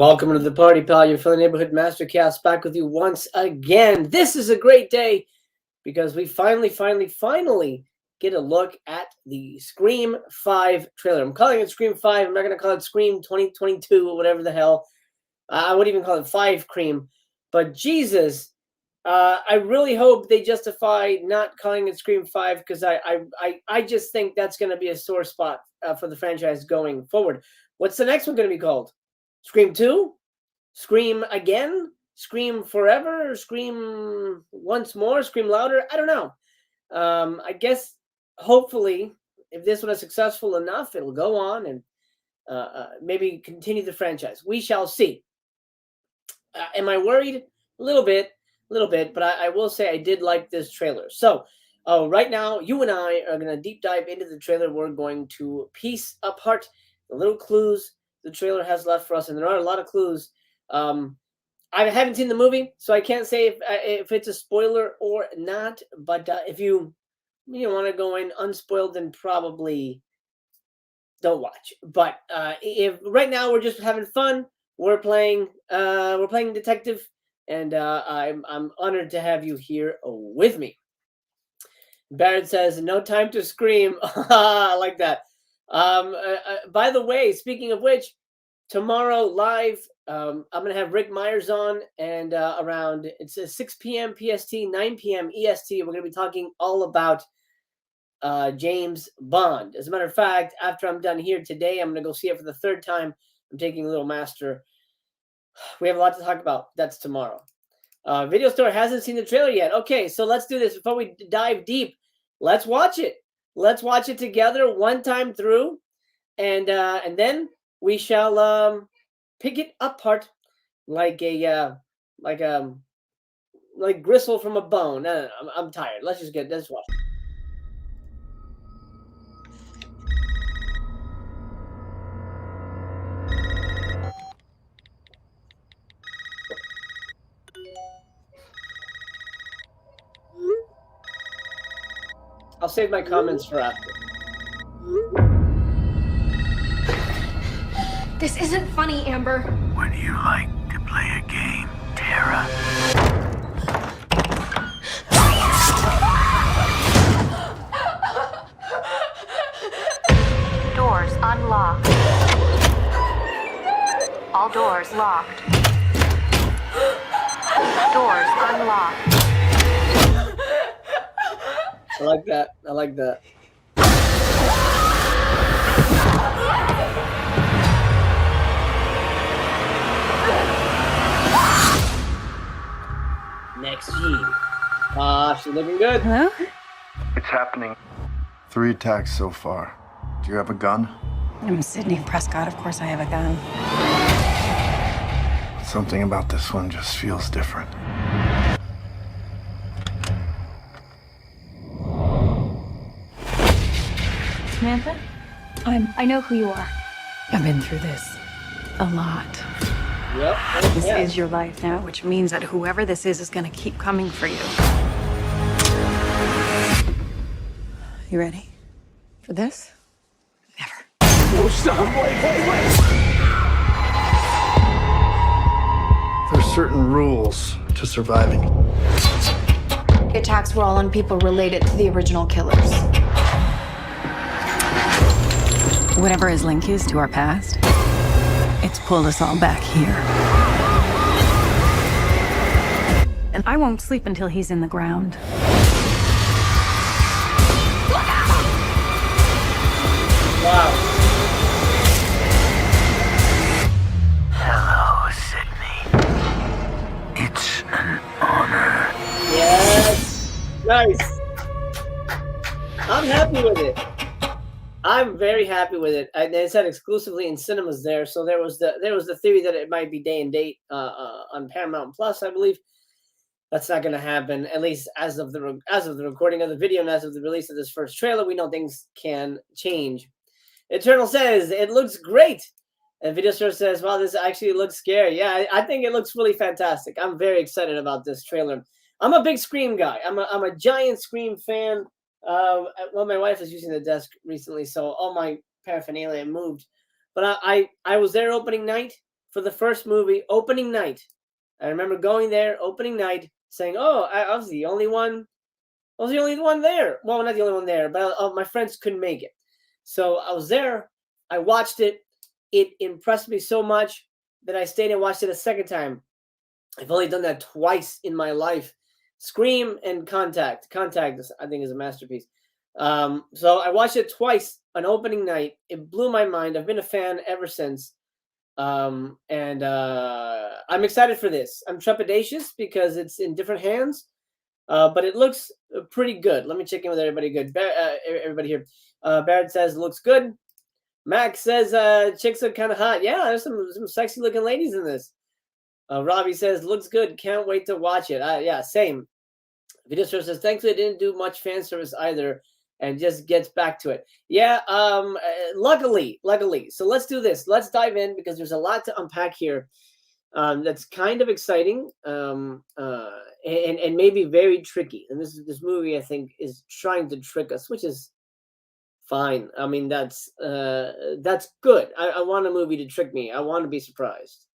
Welcome to the party, pal. Your Philly Neighborhood Master Chaos back with you once again. This is a great day because we finally get a look at the Scream 5 trailer. I'm calling it Scream 5. I'm not going to call it Scream 2022 or whatever the hell. I wouldn't even call it 5 Cream. But Jesus, I really hope they justify not calling it Scream 5 because I just think that's going to be a sore spot for the franchise going forward. What's the next one going to be called? Scream 2? Scream again? Scream forever? Scream once more? Scream louder? I don't know. I guess hopefully if this one is successful enough, it'll go on and maybe continue the franchise. We shall see. Am I worried? A little bit, but I will say I did like this trailer. So right now, you and I are going to deep dive into the trailer. We're going to piece apart the little clues the trailer has left for us, and there are a lot of clues. I haven't seen the movie, so I can't say if it's a spoiler or not. But if you want to go in unspoiled, then probably don't watch. But if right now we're just having fun, we're playing detective, and I'm honored to have you here with me. Barrett says, "No time to scream." I like that. By the way, speaking of which, tomorrow live, I'm going to have Rick Myers on, and around, it's 6 p.m. PST, 9 p.m. EST, we're going to be talking all about James Bond. As a matter of fact, after I'm done here today, I'm going to go see it for the third time. I'm taking Little Master. We have a lot to talk about. That's tomorrow. Video Store hasn't seen the trailer yet. Okay, so let's do this. Before we dive deep, let's watch it. Let's watch it together one time through, and then we shall pick it apart like gristle from a bone. No, I'm tired. Let's watch it. I'll save my comments for after. This isn't funny, Amber. Would you like to play a game, Tara? Doors unlocked. All doors locked. Doors unlocked. I like that. I like that. Next G. She's looking good. Hello? It's happening. 3 attacks so far. Do you have a gun? I'm Sydney Prescott. Of course I have a gun. Something about this one just feels different. Samantha? I know who you are. I've been through this a lot. Yep. This is your life now, which means that whoever this is going to keep coming for you. You ready for this? Never. Oh, stop. Wait. There's certain rules to surviving. The attacks were all on people related to the original killers. Whatever his link is to our past, it's pulled us all back here. And I won't sleep until he's in the ground. Wow. Hello, Sydney. It's an honor. Yes. Nice. I'm happy with it. I'm very happy with it. They said exclusively in cinemas there, so there was the theory that it might be day and date on Paramount Plus, I believe. That's not going to happen, at least as of the recording of the video and as of the release of this first trailer. We know things can change. Eternal says it looks great, and Video Store says, "Wow, this actually looks scary." Yeah, I think it looks really fantastic. I'm very excited about this trailer. I'm a big Scream guy. I'm a giant Scream fan. Well, my wife was using the desk recently, so all my paraphernalia moved. But I was there opening night for the first movie opening night. I remember going there opening night, saying, "Oh, I was the only one. I was the only one there. Well, not the only one there, but my friends couldn't make it. So I was there. I watched it. It impressed me so much that I stayed and watched it a second time. I've only done that twice in my life. Scream and Contact. Contact, I think, is a masterpiece. So I watched it twice on opening night. It blew my mind. I've been a fan ever since. I'm excited for this. I'm trepidatious because it's in different hands. But it looks pretty good. Let me check in with everybody. Everybody here. Barrett says looks good. Max says chicks look kind of hot. Yeah, there's some sexy looking ladies in this. Robbie says looks good. Can't wait to watch it. Yeah, same. Video Source says thankfully it didn't do much fan service either, and just gets back to it. Yeah. Luckily. So let's do this. Let's dive in because there's a lot to unpack here. That's kind of exciting. And maybe very tricky. And this movie, I think, is trying to trick us, which is fine. I mean, that's good. I want a movie to trick me. I want to be surprised.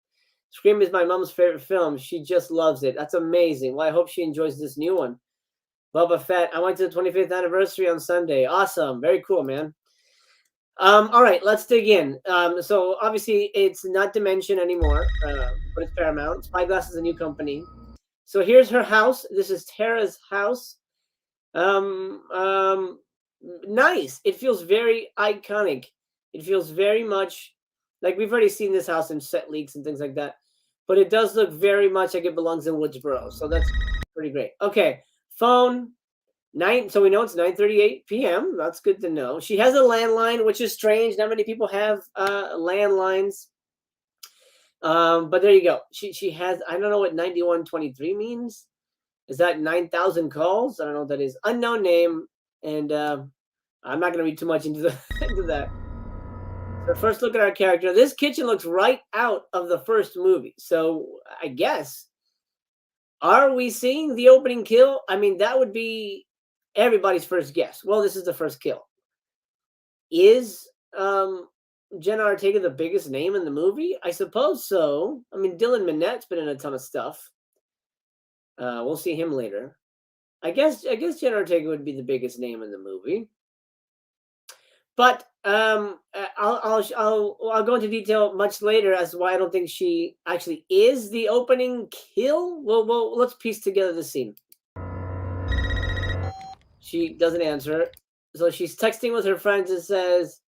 Scream is my mom's favorite film. She just loves it. That's amazing. Well, I hope she enjoys this new one. Boba Fett. I went to the 25th anniversary on Sunday. Awesome. Very cool, man. All right, let's dig in. So obviously it's not Dimension anymore, but it's Paramount. Spyglass is a new company. So here's her house. This is Tara's house. Nice. It feels very iconic. It feels very much like we've already seen this house in set leaks and things like that. But it does look very much like it belongs in Woodsboro. So that's pretty great. Okay, phone. So we know it's 9:38 p.m. That's good to know. She has a landline, which is strange. Not many people have landlines. But there you go. She has, I don't know what 9123 means. Is that 9,000 calls? I don't know what that is. Unknown name. And I'm not going to read too much into that. So first look at our character. This kitchen looks right out of the first movie. So I guess, are we seeing the opening kill? I mean, that would be everybody's first guess. Well, this is the first kill. Is Jenna Ortega the biggest name in the movie? I suppose so. I mean, Dylan Minnette's been in a ton of stuff. We'll see him later. I guess Jenna Ortega would be the biggest name in the movie. But I'll go into detail much later as to why I don't think she actually is the opening kill. Well, let's piece together the scene. She doesn't answer. So she's texting with her friends and says,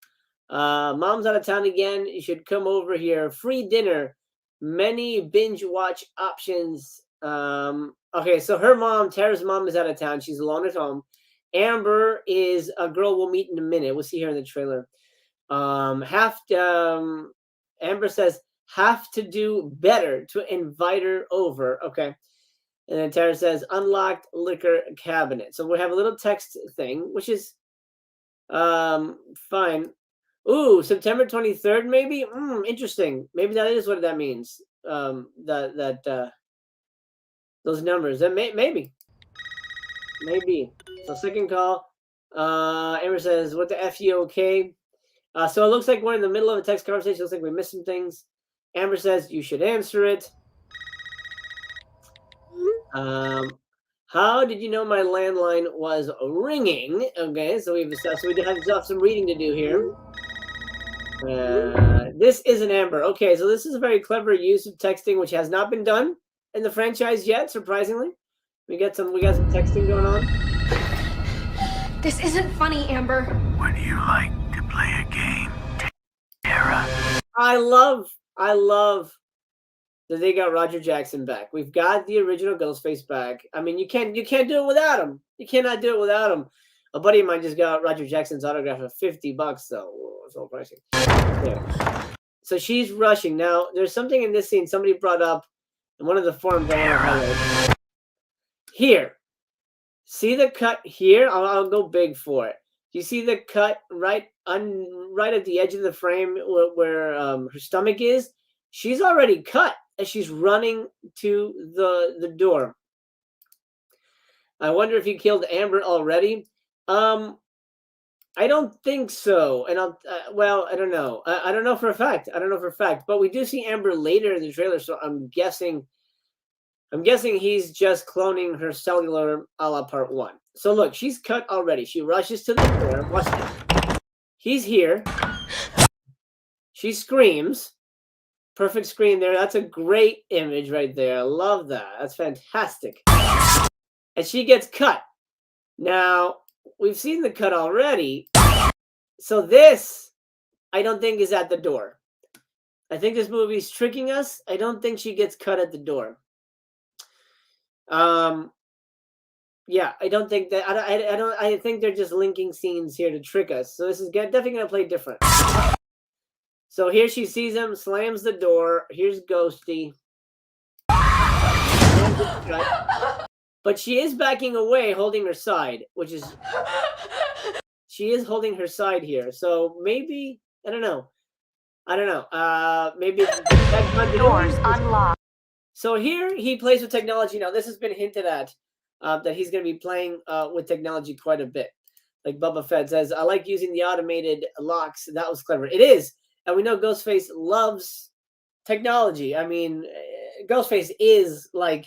Mom's out of town again. You should come over here. Free dinner. Many binge watch options. Okay, so her mom, Tara's mom, is out of town. She's alone at home. Amber is a girl we'll meet in a minute. We'll see her in the trailer. Amber says, have to do better to invite her over. Okay. And then Tara says, unlocked liquor cabinet. So we have a little text thing, which is fine. Ooh, September 23rd, maybe? Interesting. Maybe that is what that means. Those numbers. Maybe. So second call. Amber says, what the F you okay? So it looks like we're in the middle of a text conversation. It looks like we're missing things. Amber says, you should answer it. How did you know my landline was ringing? Okay, so we have some reading to do here. This isn't Amber. Okay, so this is a very clever use of texting, which has not been done in the franchise yet, surprisingly. We got some texting going on. This isn't funny, Amber. Would you like to play a game, Tara? I love that they got Roger Jackson back. We've got the original Ghostface back. I mean, you can't do it without him. You cannot do it without him. A buddy of mine just got Roger Jackson's autograph for $50, though. So pricey. Yeah. So she's rushing. Now, there's something in this scene somebody brought up in one of the forums I want to highlight. Here. See the cut here? I'll go big for it. Do you see the cut right at the edge of the frame where her stomach is? She's already cut as she's running to the door. I wonder if he killed Amber already. I don't think so. And well, I don't know. I don't know for a fact. I don't know for a fact. But we do see Amber later in the trailer, so I'm guessing he's just cloning her cellular a la part 1. So look, she's cut already. She rushes to the door. Watch this. He's here. She screams. Perfect scream there. That's a great image right there. I love that. That's fantastic. And she gets cut. Now, we've seen the cut already. So this, I don't think, is at the door. I think this movie's tricking us. I don't think she gets cut at the door. Yeah, I don't think that. I think they're just linking scenes here to trick us. So this is definitely gonna play different. So here she sees him, slams the door. Here's Ghosty. But she is backing away, holding her side, which is she is holding her side here. So maybe I don't know. Maybe Doors unlocked. So here he plays with technology. Now this has been hinted at that he's going to be playing with technology quite a bit. Like Bubba Fett says, I like using the automated locks. That was clever. It is, and we know Ghostface loves technology. I mean, Ghostface is like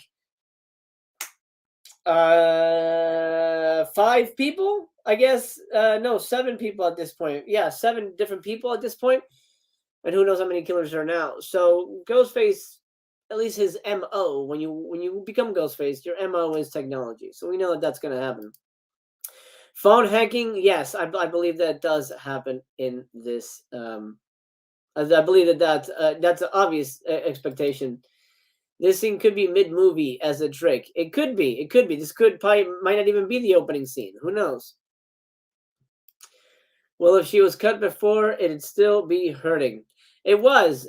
5 people, I guess. No, 7 people at this point. Yeah, 7 different people at this point. And who knows how many killers there are now. So Ghostface, at least his MO, when you become Ghostface, your MO is technology. So we know that that's going to happen. Phone hacking, yes, I believe that does happen in this. I believe that's an obvious expectation. This scene could be mid-movie as a trick. It could be. It could be. This might not even be the opening scene. Who knows? Well, if she was cut before, it'd still be hurting. It was.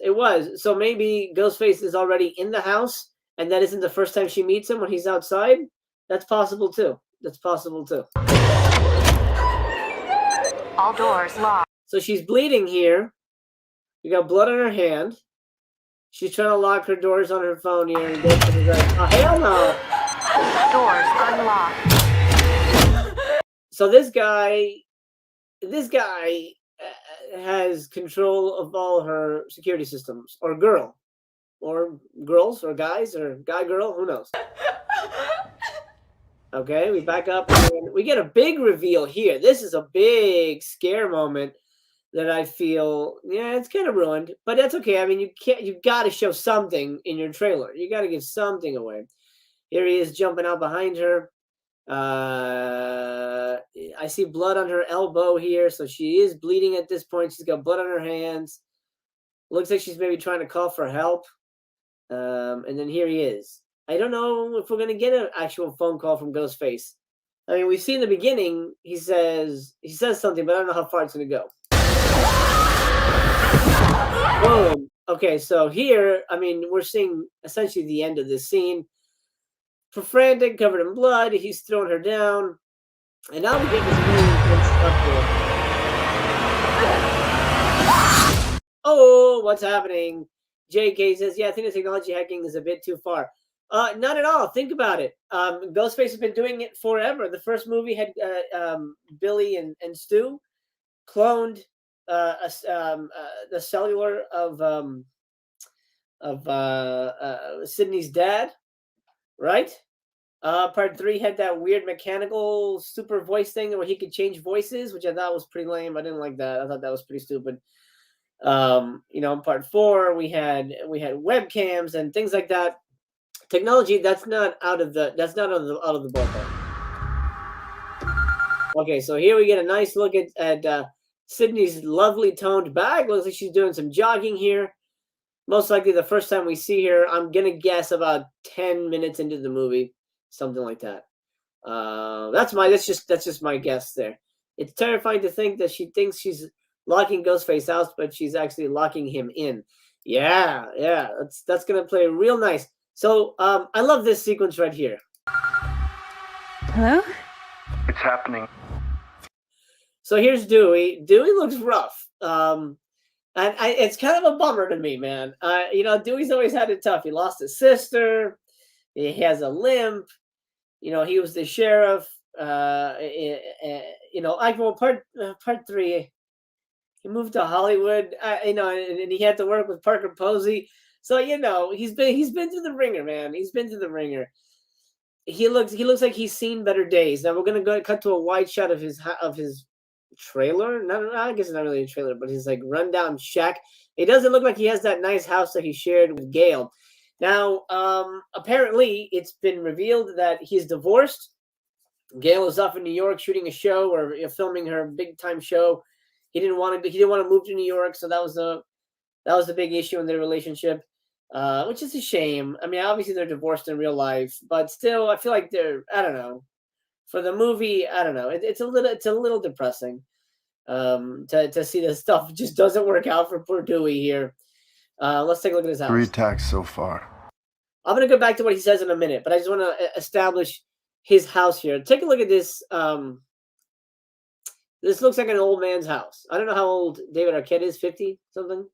So maybe Ghostface is already in the house, and that isn't the first time she meets him when he's outside. That's possible too. All doors locked. So she's bleeding here. You got blood on her hand. She's trying to lock her doors on her phone here and go to the right. Oh, hell no! Doors unlocked. So this guy has control of all her security systems, or girl, or girls, or guys, or guy, girl, who knows? Okay, we back up and we get a big reveal here. This is a big scare moment that I feel, it's kind of ruined, but that's okay. I mean, you got to show something in your trailer. You got to give something away. Here he is jumping out behind her. I see blood on her elbow here, so she is bleeding at this point. She's got blood on her hands. Looks like she's maybe trying to call for help. And then here he is. I don't know if we're going to get an actual phone call from Ghostface. I mean, we see in the beginning, he says something, but I don't know how far it's going to go. Boom. Okay, so here, I mean, we're seeing essentially the end of this scene. For frantic, covered in blood, he's throwing her down. And now we get this really intense stuff here. Oh, what's happening? JK says, yeah, I think the technology hacking is a bit too far. Not at all. Think about it. Ghostface has been doing it forever. The first movie had Billy and Stu cloned the cellular of Sydney's dad, right? Part 3 had that weird mechanical super voice thing where he could change voices, which I thought was pretty lame. I didn't like that. I thought that was pretty stupid. In part 4 we had webcams and things like that. Technology that's not out of the ballpark. Okay, so here we get a nice look at Sydney's lovely toned bag. Looks like she's doing some jogging here. Most likely the first time we see her, I'm gonna guess about 10 minutes into the movie, something like that. That's just my guess there. It's terrifying to think that she thinks she's locking Ghostface out, but she's actually locking him in. Yeah, that's gonna play real nice. So I love this sequence right here. Hello? It's happening. So here's Dewey. Dewey looks rough. And it's kind of a bummer to me, man. Dewey's always had it tough. He lost his sister. He has a limp. He was the sheriff well, part 3, he moved to Hollywood, and he had to work with Parker Posey. So he's been through the ringer, man. He's been through the ringer. He looks like he's seen better days. Now we're gonna go cut to a wide shot of his trailer. I guess it's not really a trailer, but his like rundown shack. It doesn't look like he has that nice house that he shared with Gail. Now, apparently, it's been revealed that he's divorced. Gail is off in New York shooting a show or filming her big time show. He didn't want to move to New York, so that was the big issue in their relationship, which is a shame. I mean, obviously they're divorced in real life, but still, I feel like I don't know. For the movie, I don't know. It's a little depressing to see this stuff just doesn't work out for poor Dewey here. Let's take a look at his house. 3 attacks so far. I'm going to go back to what he says in a minute, but I just want to establish his house here. Take a look at this. This looks like an old man's house. I don't know how old David Arquette is, 50 something.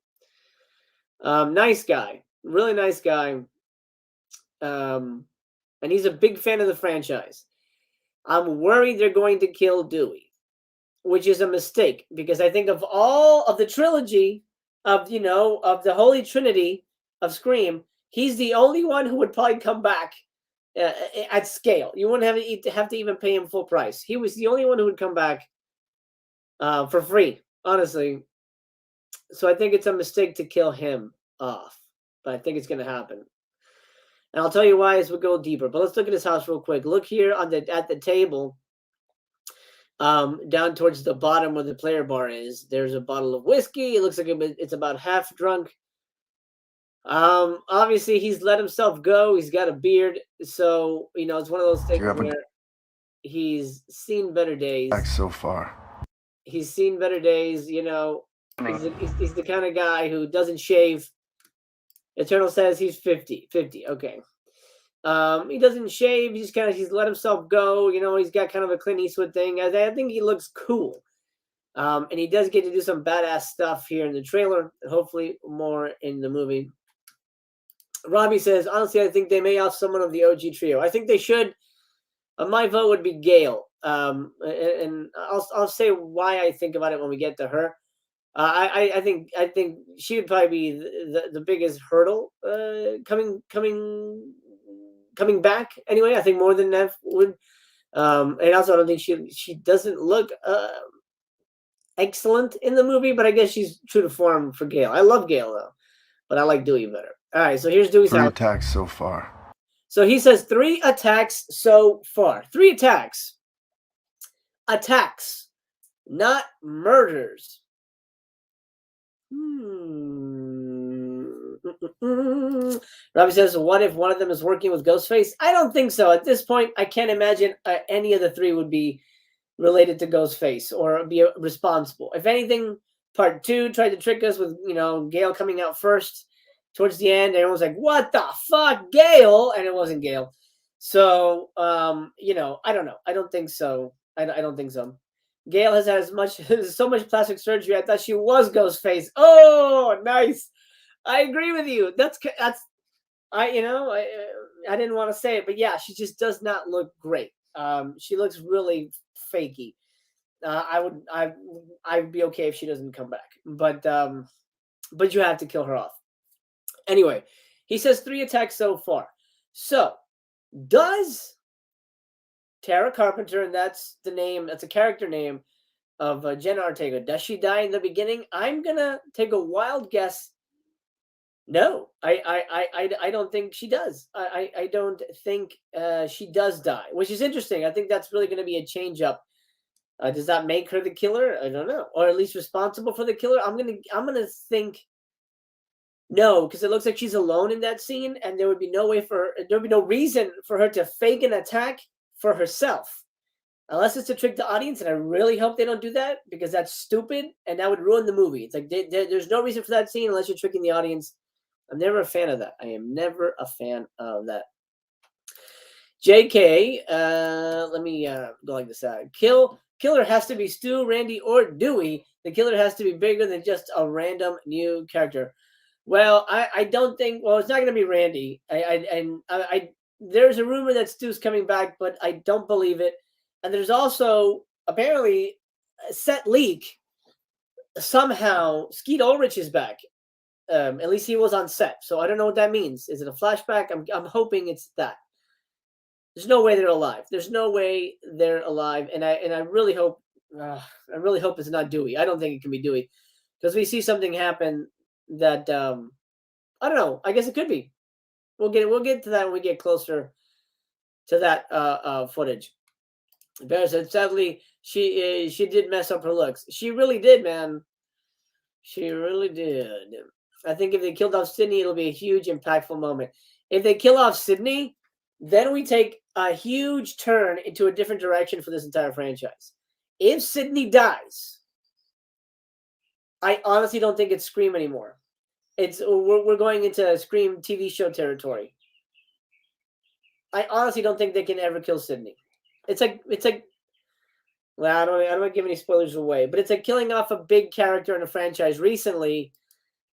Nice guy, really nice guy. And he's a big fan of the franchise. I'm worried they're going to kill Dewey, which is a mistake because I think of all of the trilogy of the Holy Trinity of Scream, he's the only one who would probably come back at scale. You wouldn't have to even pay him full price. He was the only one who would come back for free, honestly. So I think it's a mistake to kill him off, but I think it's going to happen. And I'll tell you why as we go deeper. But let's look at his house real quick. Look here at the table, down towards the bottom where the player bar is. There's a bottle of whiskey. It looks like it's about half drunk. Obviously he's let himself go. He's got a beard, so it's one of those things where he's seen better days. So far, he's seen better days. He's the kind of guy who doesn't shave. Eternal says he's 50. Okay. He doesn't shave. He's let himself go. He's got kind of a Clint Eastwood thing. I think he looks cool. And he does get to do some badass stuff here in the trailer, and hopefully more in the movie. Robbie says, honestly, I think they may off someone of the OG trio. I think they should. My vote would be Gail. And I'll say why I think about it when we get to her. I think she would probably be the biggest hurdle coming back. Anyway, I think more than Nev would. And also, I don't think she doesn't look excellent in the movie, but I guess she's true to form for Gail. I love Gail though, but I like Dewey better. All right, so here's Dewey's 3 house. attacks so far. So he says 3 attacks so far. 3 attacks. Attacks, not murders. Robbie says, what if one of them is working with Ghostface? I don't think so. At this point, I can't imagine any of the 3 would be related to Ghostface or be responsible. If anything, part 2 tried to trick us with, Gail coming out first towards the end. Everyone was like, what the fuck, Gail? And it wasn't Gail. So, I don't know. I don't think so. I don't think so. Gail has had so much plastic surgery. I thought she was Ghostface. Oh, nice. I agree with you. I didn't want to say it, but yeah, she just does not look great. She looks really fakey. I'd be okay if she doesn't come back, but you have to kill her off. Anyway, he says 3 attacks so far. So does Tara Carpenter, and that's a character name of Jenna Ortega, does she die in the beginning? I'm gonna take a wild guess. No, I don't think she does. I don't think she does die, which is interesting. I think that's really going to be a change up. Does that make her the killer? I don't know, or at least responsible for the killer. I'm gonna think no, because it looks like she's alone in that scene, and there would be no reason for her to fake an attack for herself, unless it's to trick the audience. And I really hope they don't do that, because that's stupid and that would ruin the movie. It's like there's no reason for that scene unless you're tricking the audience. I'm never a fan of that. I am never a fan of that. JK, let me go like this. Killer has to be Stu, Randy, or Dewey. The killer has to be bigger than just a random new character. Well, I don't think. Well, it's not going to be Randy. There's a rumor that Stu's coming back, but I don't believe it. And there's also apparently a set leak. Somehow Skeet Ulrich is back. At least he was on set. So I don't know what that means. Is it a flashback? I'm hoping it's that. There's no way they're alive. There's no way they're alive. And I really hope it's not Dewey. I don't think it can be Dewey, because we see something happen that I don't know. I guess it could be. We'll get to that when we get closer to that footage. Bear said, sadly, she did mess up her looks. She really did, man. She really did. I think if they killed off Sydney, it'll be a huge, impactful moment. If they kill off Sydney, then we take a huge turn into a different direction for this entire franchise. If Sydney dies, I honestly don't think it's Scream anymore. We're going into Scream TV show territory. I honestly don't think they can ever kill Sydney. It's like well, I don't want to give any spoilers away, but it's like killing off a big character in a franchise recently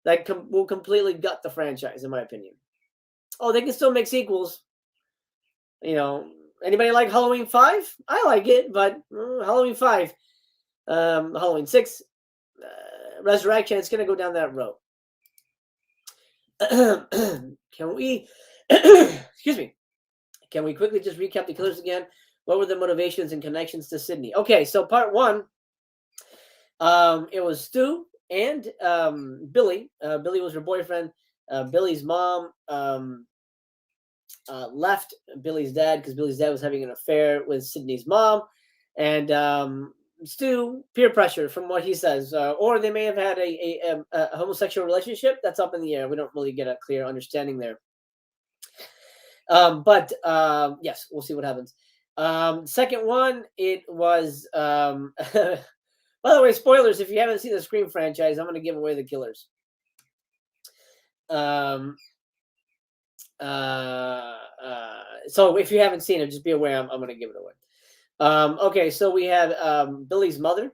that will completely gut the franchise, in my opinion. Oh, they can still make sequels. You know, anybody like Halloween 5? I like it, but Halloween 5, Halloween 6, Resurrection, it's going to go down that road. Can we, excuse me, can we quickly just recap the killers again? What were the motivations and connections to Sydney? Okay, so part one, it was Stu and Billy. Billy was her boyfriend. Billy's mom left Billy's dad because Billy's dad was having an affair with Sydney's mom. And Stu, peer pressure from what he says. Or they may have had a homosexual relationship. That's up in the air. We don't really get a clear understanding there. But yes, we'll see what happens. Second one, it was by the way, spoilers, if you haven't seen the Scream franchise, I'm going to give away the killers. So if you haven't seen it, just be aware I'm going to give it away. Okay, so we have Billy's mother.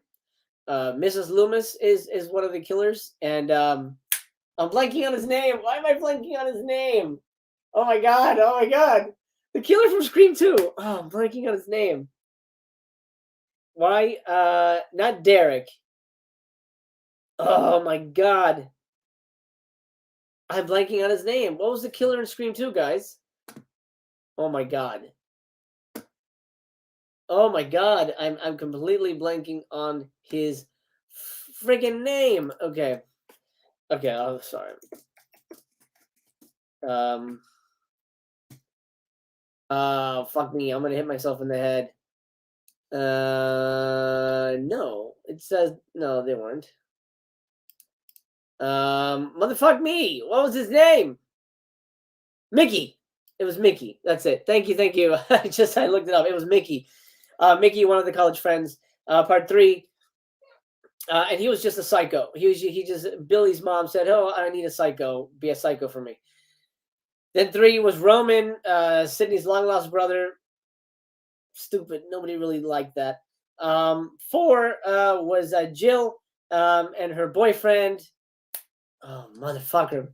Mrs. Loomis is one of the killers, and I'm blanking on his name. Why am I blanking on his name? Oh my god, oh my god. The killer from Scream 2. Oh, I'm blanking on his name. Why? Not Derek. Oh my god. I'm blanking on his name. What was the killer in Scream 2, guys? Oh my god. Oh my god. I'm completely blanking on his friggin' name. Okay. Okay, I'm sorry. Fuck me. I'm gonna hit myself in the head. No. It says no, they weren't. Motherfuck me. What was his name? Mickey. It was Mickey. That's it. Thank you. I looked it up. It was Mickey. Mickey, one of the college friends. Part 3. And he was just a psycho. Billy's mom said, "Oh, I need a psycho. Be a psycho for me." Then 3 was Roman, Sydney's long lost brother. Stupid. Nobody really liked that. 4 was Jill and her boyfriend. Oh, motherfucker.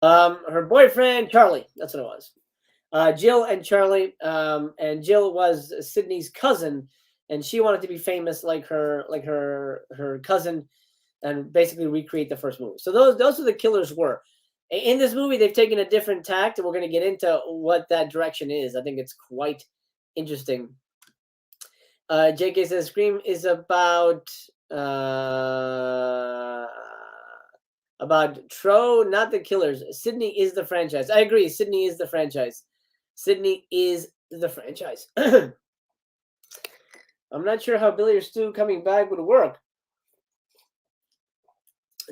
Her boyfriend, Charlie. That's what it was. Jill and Charlie. And Jill was Sydney's cousin, and she wanted to be famous like her cousin, and basically recreate the first movie. So those are the killers were. In this movie, they've taken a different tact, and we're going to get into what that direction is. I think it's quite interesting. JK says Scream is about Tro, not the killers. Sydney is the franchise. I agree. Sydney is the franchise. Sydney is the franchise. I'm not sure how Billy or Stu coming back would work.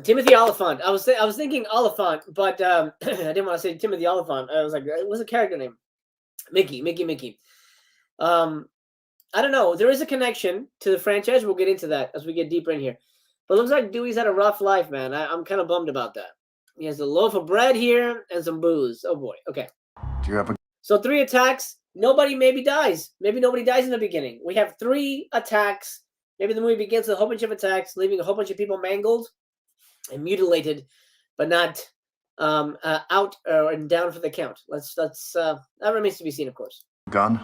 Timothy Oliphant. I was thinking Oliphant, but I didn't want to say Timothy Oliphant. I was like, what's the character name? Mickey. I don't know. There is a connection to the franchise. We'll get into that as we get deeper in here. But it looks like Dewey's had a rough life, man. I'm kind of bummed about that. He has a loaf of bread here and some booze. Oh boy. Okay. Do you have a... So 3 attacks. Nobody maybe dies. Maybe nobody dies in the beginning. We have 3 attacks. Maybe the movie begins with a whole bunch of attacks, leaving a whole bunch of people mangled and mutilated, but not out and down for the count. That remains to be seen, of course. Gun?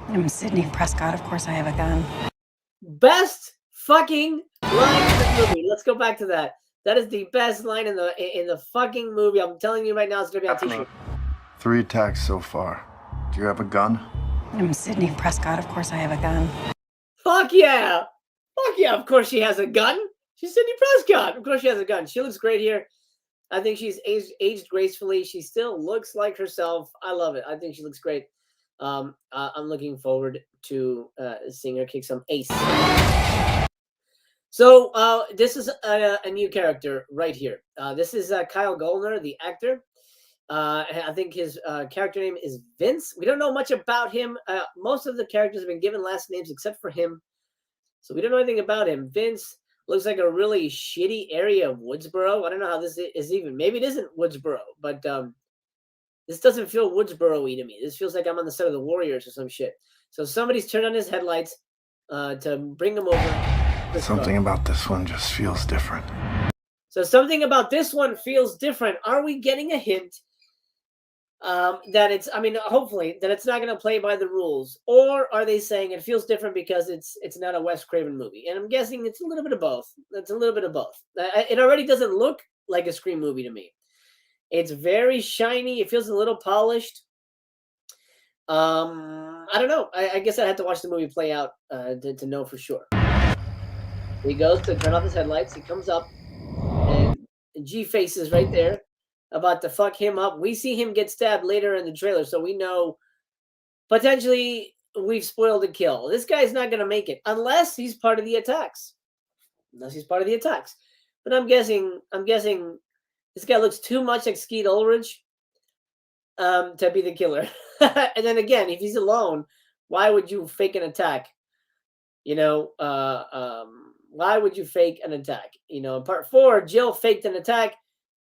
I'm Sydney Prescott. Of course I have a gun. Best fucking line in the movie. Let's go back to that. That is the best line in the fucking movie. I'm telling you right now, it's gonna be on t-shirt. 3 attacks so far. Do you have a gun? I'm Sydney Prescott. Of course I have a gun. Fuck yeah! Fuck yeah! Of course she has a gun. She's Sydney Prescott. Of course she has a gun. She looks great here. I think she's aged gracefully. She still looks like herself. I love it. I think she looks great. I'm looking forward to seeing her kick some ace. So this is a new character right here. This is Kyle Goldner, the actor. I think his character name is Vince. We don't know much about him. Most of the characters have been given last names except for him. So we don't know anything about him. Vince looks like a really shitty area of Woodsboro. I don't know how this is even. Maybe it isn't Woodsboro, but this doesn't feel Woodsboro-y to me. This feels like I'm on the set of the Warriors or some shit. So somebody's turned on his headlights to bring him over. Something about this one just feels different. So something about this one feels different. Are we getting a hint that it's, I mean, hopefully, that it's not going to play by the rules? Or are they saying it feels different because it's not a Wes Craven movie? And I'm guessing it's a little bit of both. It's a little bit of both. It already doesn't look like a Scream movie to me. It's very shiny. It feels a little polished. I don't know. I guess I'd have to watch the movie play out to know for sure. He goes to turn off his headlights. He comes up, and G-Face is right there, about to fuck him up. We see him get stabbed later in the trailer, so we know potentially we've spoiled a kill. This guy's not going to make it unless he's part of the attacks. But I'm guessing this guy looks too much like Skeet Ulrich to be the killer. And then again, if he's alone, why would you fake an attack? You know, why would you fake an attack? You know, in part 4, Jill faked an attack,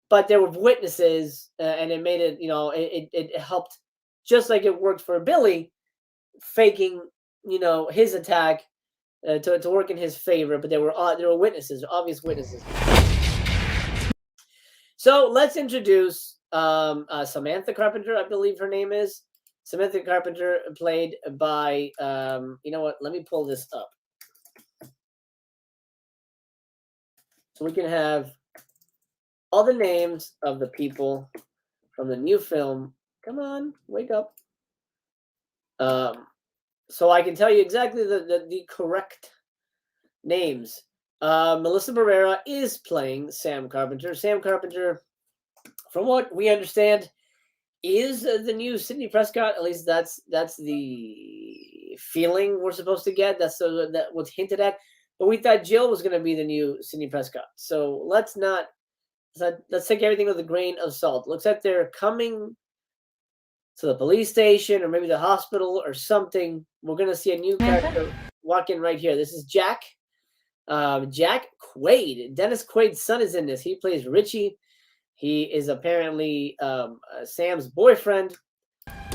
but there were witnesses, and it made it, you know, it helped, just like it worked for Billy, faking, you know, his attack to work in his favor. But there were witnesses, obvious witnesses. So let's introduce Samantha Carpenter, I believe her name is. Samantha Carpenter, played by, you know what, let me pull this up. So we can have all the names of the people from the new film. Come on, wake up. So I can tell you exactly the correct names. Melissa Barrera is playing Sam Carpenter. Sam Carpenter, from what we understand, is the new Sydney Prescott. At least that's the feeling we're supposed to get. That's what's hinted at. But we thought Jill was going to be the new Sydney Prescott. So let's take everything with a grain of salt. Looks like they're coming to the police station or maybe the hospital or something. We're going to see a new character walk in right here. This is Jack. Jack Quaid. Dennis Quaid's son is in this. He plays Richie. He is apparently Sam's boyfriend.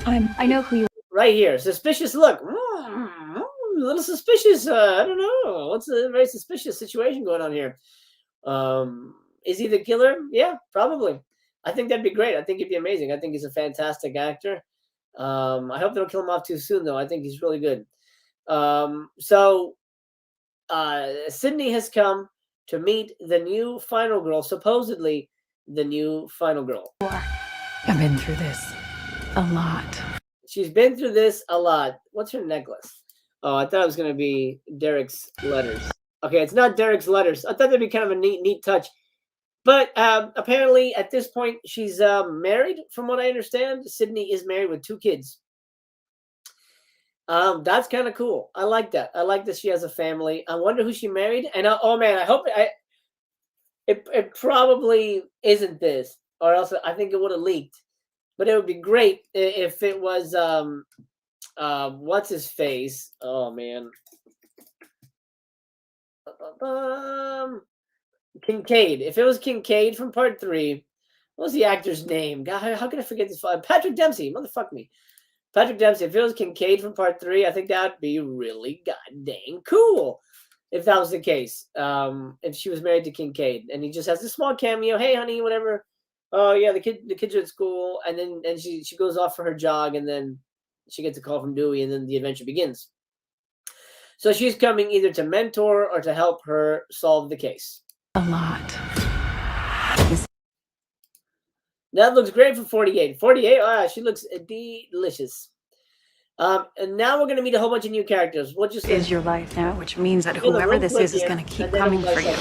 I know who you are. Right here. Suspicious look. A little suspicious. I don't know. What's a very suspicious situation going on here? Is he the killer? Yeah, probably. I think that'd be great. I think he'd be amazing. I think he's a fantastic actor. I hope they don't kill him off too soon, though. I think he's really good. So Sydney has come to meet the new final girl, supposedly the new final girl. I've been through this a lot. She's been through this a lot. What's her necklace? Oh, I thought it was going to be Derek's letters. Okay, it's not Derek's letters. I thought that'd be kind of a neat touch. But apparently, at this point, she's married, from what I understand. Sydney is married with 2 kids. That's kind of cool. I like that. I like that she has a family. I wonder who she married. And oh man, I hope it probably isn't this, or else I think it would have leaked. But it would be great if it was what's his face? Oh man, Kincaid. If it was Kincaid from part 3, what was the actor's name? God, how can I forget this? Patrick Dempsey. Motherfuck me. Patrick Dempsey. If it was Kincaid from part 3, I think that'd be really goddamn cool. If that was the case, if she was married to Kincaid and he just has a small cameo, hey honey, whatever, oh yeah, the kids are at school, and then she goes off for her jog, and then she gets a call from Dewey, and then the adventure begins. So she's coming either to mentor or to help her solve the case. A lot. That looks great for 48. 48, she looks delicious. And now we're going to meet a whole bunch of new characters. We'll just Is your life now, which means that feel it whoever real this quick is here, going to keep and then coming we'll for you.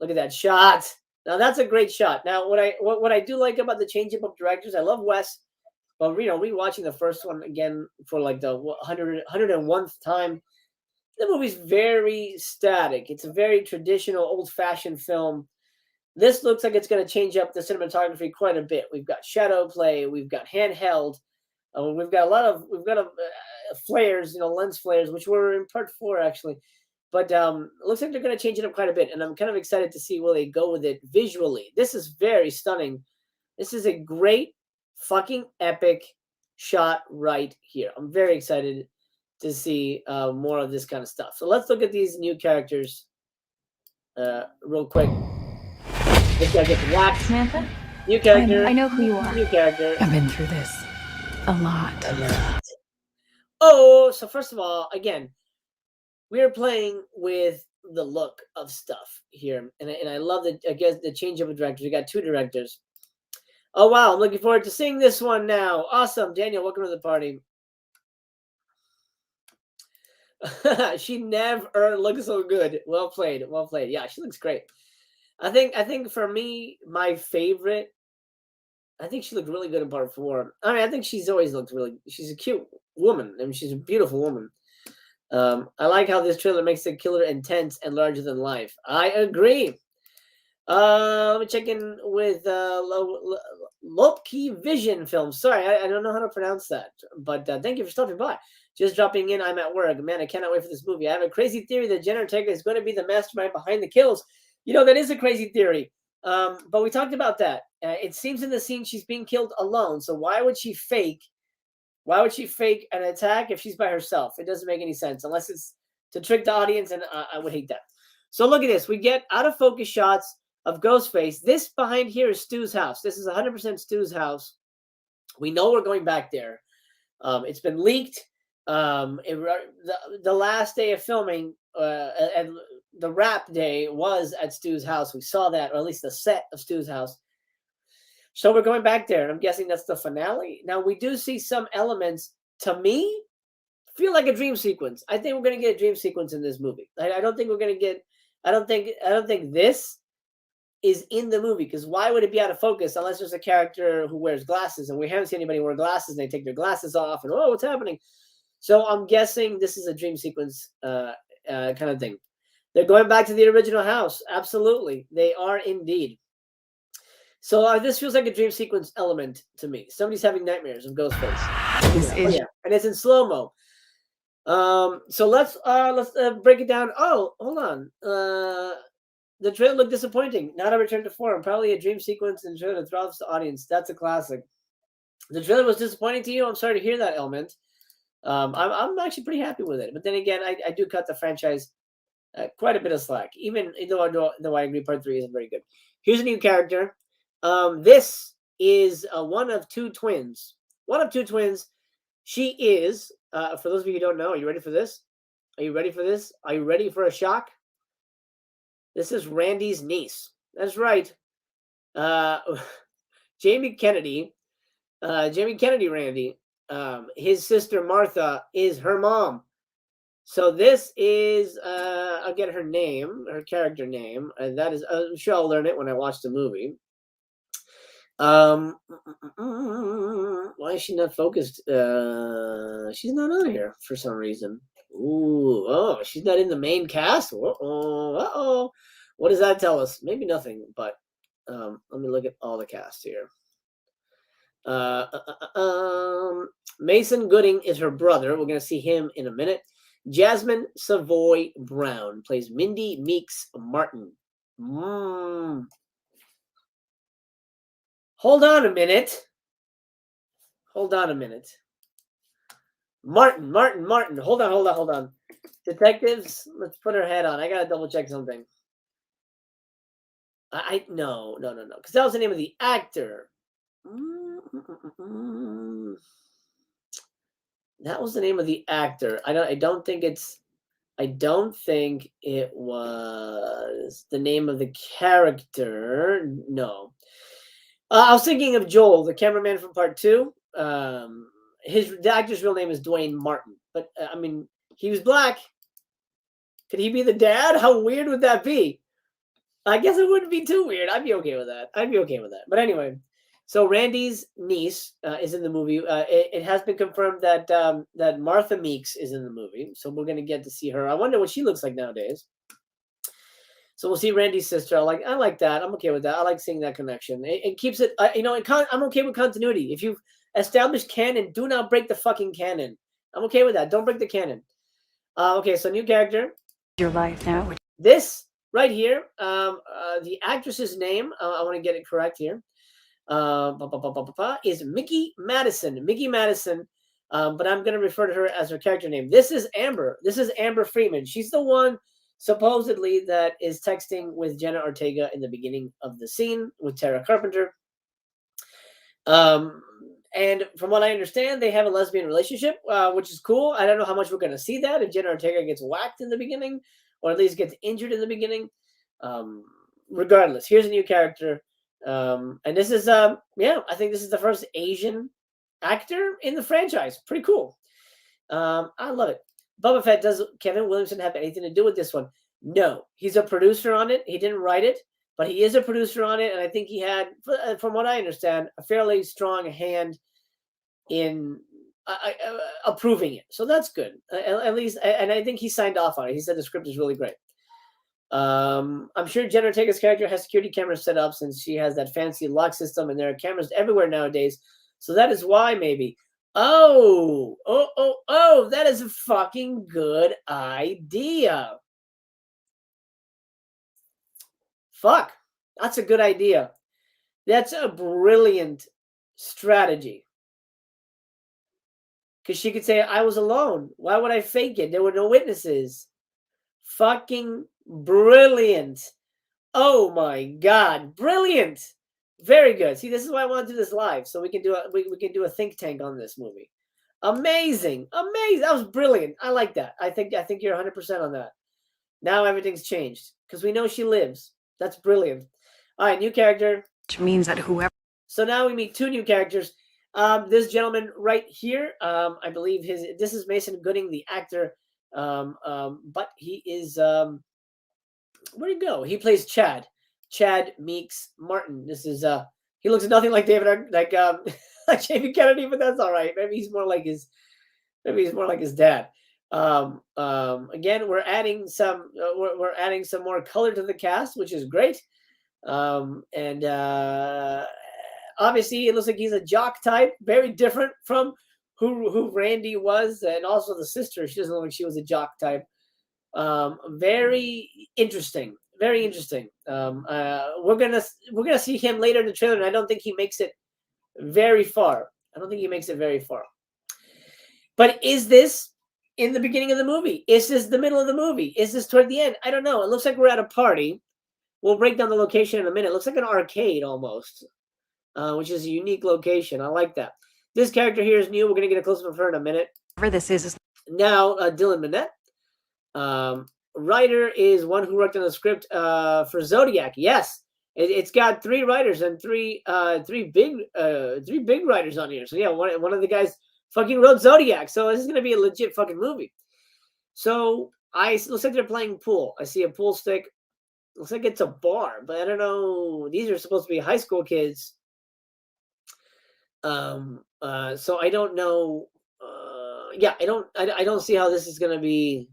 Look at that shot. Now that's a great shot. Now what I do like about the change-up of directors, I love Wes, but rewatching the first one again for like the 101th time, the movie's very static. It's a very traditional, old-fashioned film. This looks like it's going to change up the cinematography quite a bit. We've got shadow play, we've got handheld, we've got flares, lens flares, which were in part 4 actually. But it looks like they're going to change it up quite a bit, and I'm kind of excited to see where they go with it visually. This is very stunning. This is a great fucking epic shot right here. I'm very excited to see more of this kind of stuff. So let's look at these new characters real quick. This guy gets whacked. Samantha? New character. I know who you are. New character. I've been through this. A lot. Oh, so first of all, again, we're playing with the look of stuff here. And I love the change of a director. We got 2 directors. Oh, wow. I'm looking forward to seeing this one now. Awesome. Daniel, welcome to the party. She never looks so good. Well played. Well played. Yeah, she looks great. I think for me, my favorite, I think she looked really good in part 4. I mean, I think she's always looked she's a cute woman. I mean, she's a beautiful woman. I like how this trailer makes the killer intense and larger than life. I agree. Let me check in with Lopke Vision Films. Sorry, I don't know how to pronounce that, but thank you for stopping by. Just dropping in. I'm at work. Man, I cannot wait for this movie. I have a crazy theory that Jenna Ortega is going to be the mastermind behind the kills. That is a crazy theory. But we talked about that. It seems in the scene she's being killed alone. So why would she fake an attack if she's by herself? It doesn't make any sense unless it's to trick the audience, and I would hate that. So look at this. We get out of focus shots of Ghostface. This behind here is Stu's house. This is 100% Stu's house. We know we're going back there. It's been leaked. The last day of filming and the wrap day was at Stu's house. We saw that, or at least the set of Stu's house. So we're going back there. I'm guessing that's the finale. Now we do see some elements, to me, feel like a dream sequence. I think we're going to get a dream sequence in this movie. I don't think we're going to get. I don't think this is in the movie, because why would it be out of focus unless there's a character who wears glasses, and we haven't seen anybody wear glasses and they take their glasses off and what's happening? So I'm guessing this is a dream sequence kind of thing. They're going back to the original house. Absolutely. They are indeed. So this feels like a dream sequence element to me. Somebody's having nightmares of Ghostface. Yeah. And it's in slow-mo. So let's break it down. Oh, hold on. The trailer looked disappointing. Not a return to form. Probably a dream sequence and trailer that throws the audience. That's a classic. The trailer was disappointing to you. I'm sorry to hear that, Element. I'm actually pretty happy with it. But then again, I do cut the franchise quite a bit of slack, even though I agree part 3 isn't very good. Here's a new character. This is one of 2 twins. One of 2 twins. She is, for those of you who don't know, are you ready for this? Are you ready for this? Are you ready for a shock? This is Randy's niece. That's right. Jamie Kennedy, Randy, his sister Martha is her mom. So this is, I'll get her name, her character name. That is, I'm sure I'll learn it when I watch the movie. Why is she not focused? She's not on here for some reason. Ooh, oh, she's not in the main cast. Uh-oh. What does that tell us? Maybe nothing, but let me look at all the cast here. Mason Gooding is her brother. We're going to see him in a minute. Jasmine Savoy Brown plays Mindy Meeks Martin. Hold on a minute. Martin. Hold on. Detectives, let's put her head on. I got to double check something. No, because that was the name of the actor. That was the name of the actor. I don't think it was the name of the character. No. I was thinking of Joel, the cameraman from part 2. The actor's real name is Dwayne Martin, but I mean, he was black. Could he be the dad? How weird would that be? I guess it wouldn't be too weird. I'd be okay with that. But anyway, so Randy's niece is in the movie. It has been confirmed that that Martha Meeks is in the movie, so we're gonna get to see her. I wonder what she looks like nowadays. So we'll see Randy's sister. I like that. I'm okay with that. I like seeing that connection. It keeps it. I'm okay with continuity. If you've established canon, do not break the fucking canon. I'm okay with that. Don't break the canon. Okay, so new character. Your life now. This right here, the actress's name, I want to get it correct here, is Mickey Madison. Mickey Madison, but I'm going to refer to her as her character name. This is Amber. This is Amber Freeman. She's the one, supposedly, that is texting with Jenna Ortega in the beginning of the scene with Tara Carpenter. And from what I understand, they have a lesbian relationship, which is cool. I don't know how much we're going to see that if Jenna Ortega gets whacked in the beginning, or at least gets injured in the beginning. Regardless, here's a new character. And this is, I think this is the first Asian actor in the franchise. Pretty cool. I love it. Boba Fett, does Kevin Williamson have anything to do with this one? No. He's a producer on it. He didn't write it, but he is a producer on it. And I think he had, from what I understand, a fairly strong hand in approving it. So that's good. At least, and I think he signed off on it. He said the script is really great. I'm sure Jenna Ortega's character has security cameras set up since she has that fancy lock system, and there are cameras everywhere nowadays. So that is why maybe. Oh, that is a fucking good idea. Fuck, that's a good idea. That's a brilliant strategy. Because she could say, I was alone. Why would I fake it? There were no witnesses. Fucking brilliant. Oh my God. Brilliant. Very good. See, this is why I want to do this live. So we can do a think tank on this movie. Amazing. Amazing. That was brilliant. I like that. I think you're 100% on that. Now everything's changed. Because we know she lives. That's brilliant. All right, new character. Which means that whoever. So now we meet 2 new characters. This gentleman right here, I believe this is Mason Gooding, the actor, but he is, where'd he go? He plays Chad Meeks Martin. This is, he looks nothing like like Jamie Kennedy, but that's all right. Maybe he's more like his dad. Again, we're adding some more color to the cast, which is great. Obviously, it looks like he's a jock type, very different from who Randy was, and also the sister. She doesn't look like she was a jock type. Very interesting. Very interesting. We're gonna see him later in the trailer, and I don't think he makes it very far. But is this in the beginning of the movie? Is this the middle of the movie? Is this toward the end? I don't know. It looks like we're at a party. We'll break down the location in a minute. It looks like an arcade almost. Which is a unique location. I like that. This character here is new. We're going to get a close-up of her in a minute. Whatever this is now, Dylan Minnette. Writer is one who worked on the script for Zodiac. Yes, it's got 3 writers and three big writers on here. So yeah, one of the guys fucking wrote Zodiac. So this is going to be a legit fucking movie. So looks like they're playing pool. I see a pool stick. Looks like it's a bar, but I don't know. These are supposed to be high school kids. So I don't know. I don't see how this is going to be.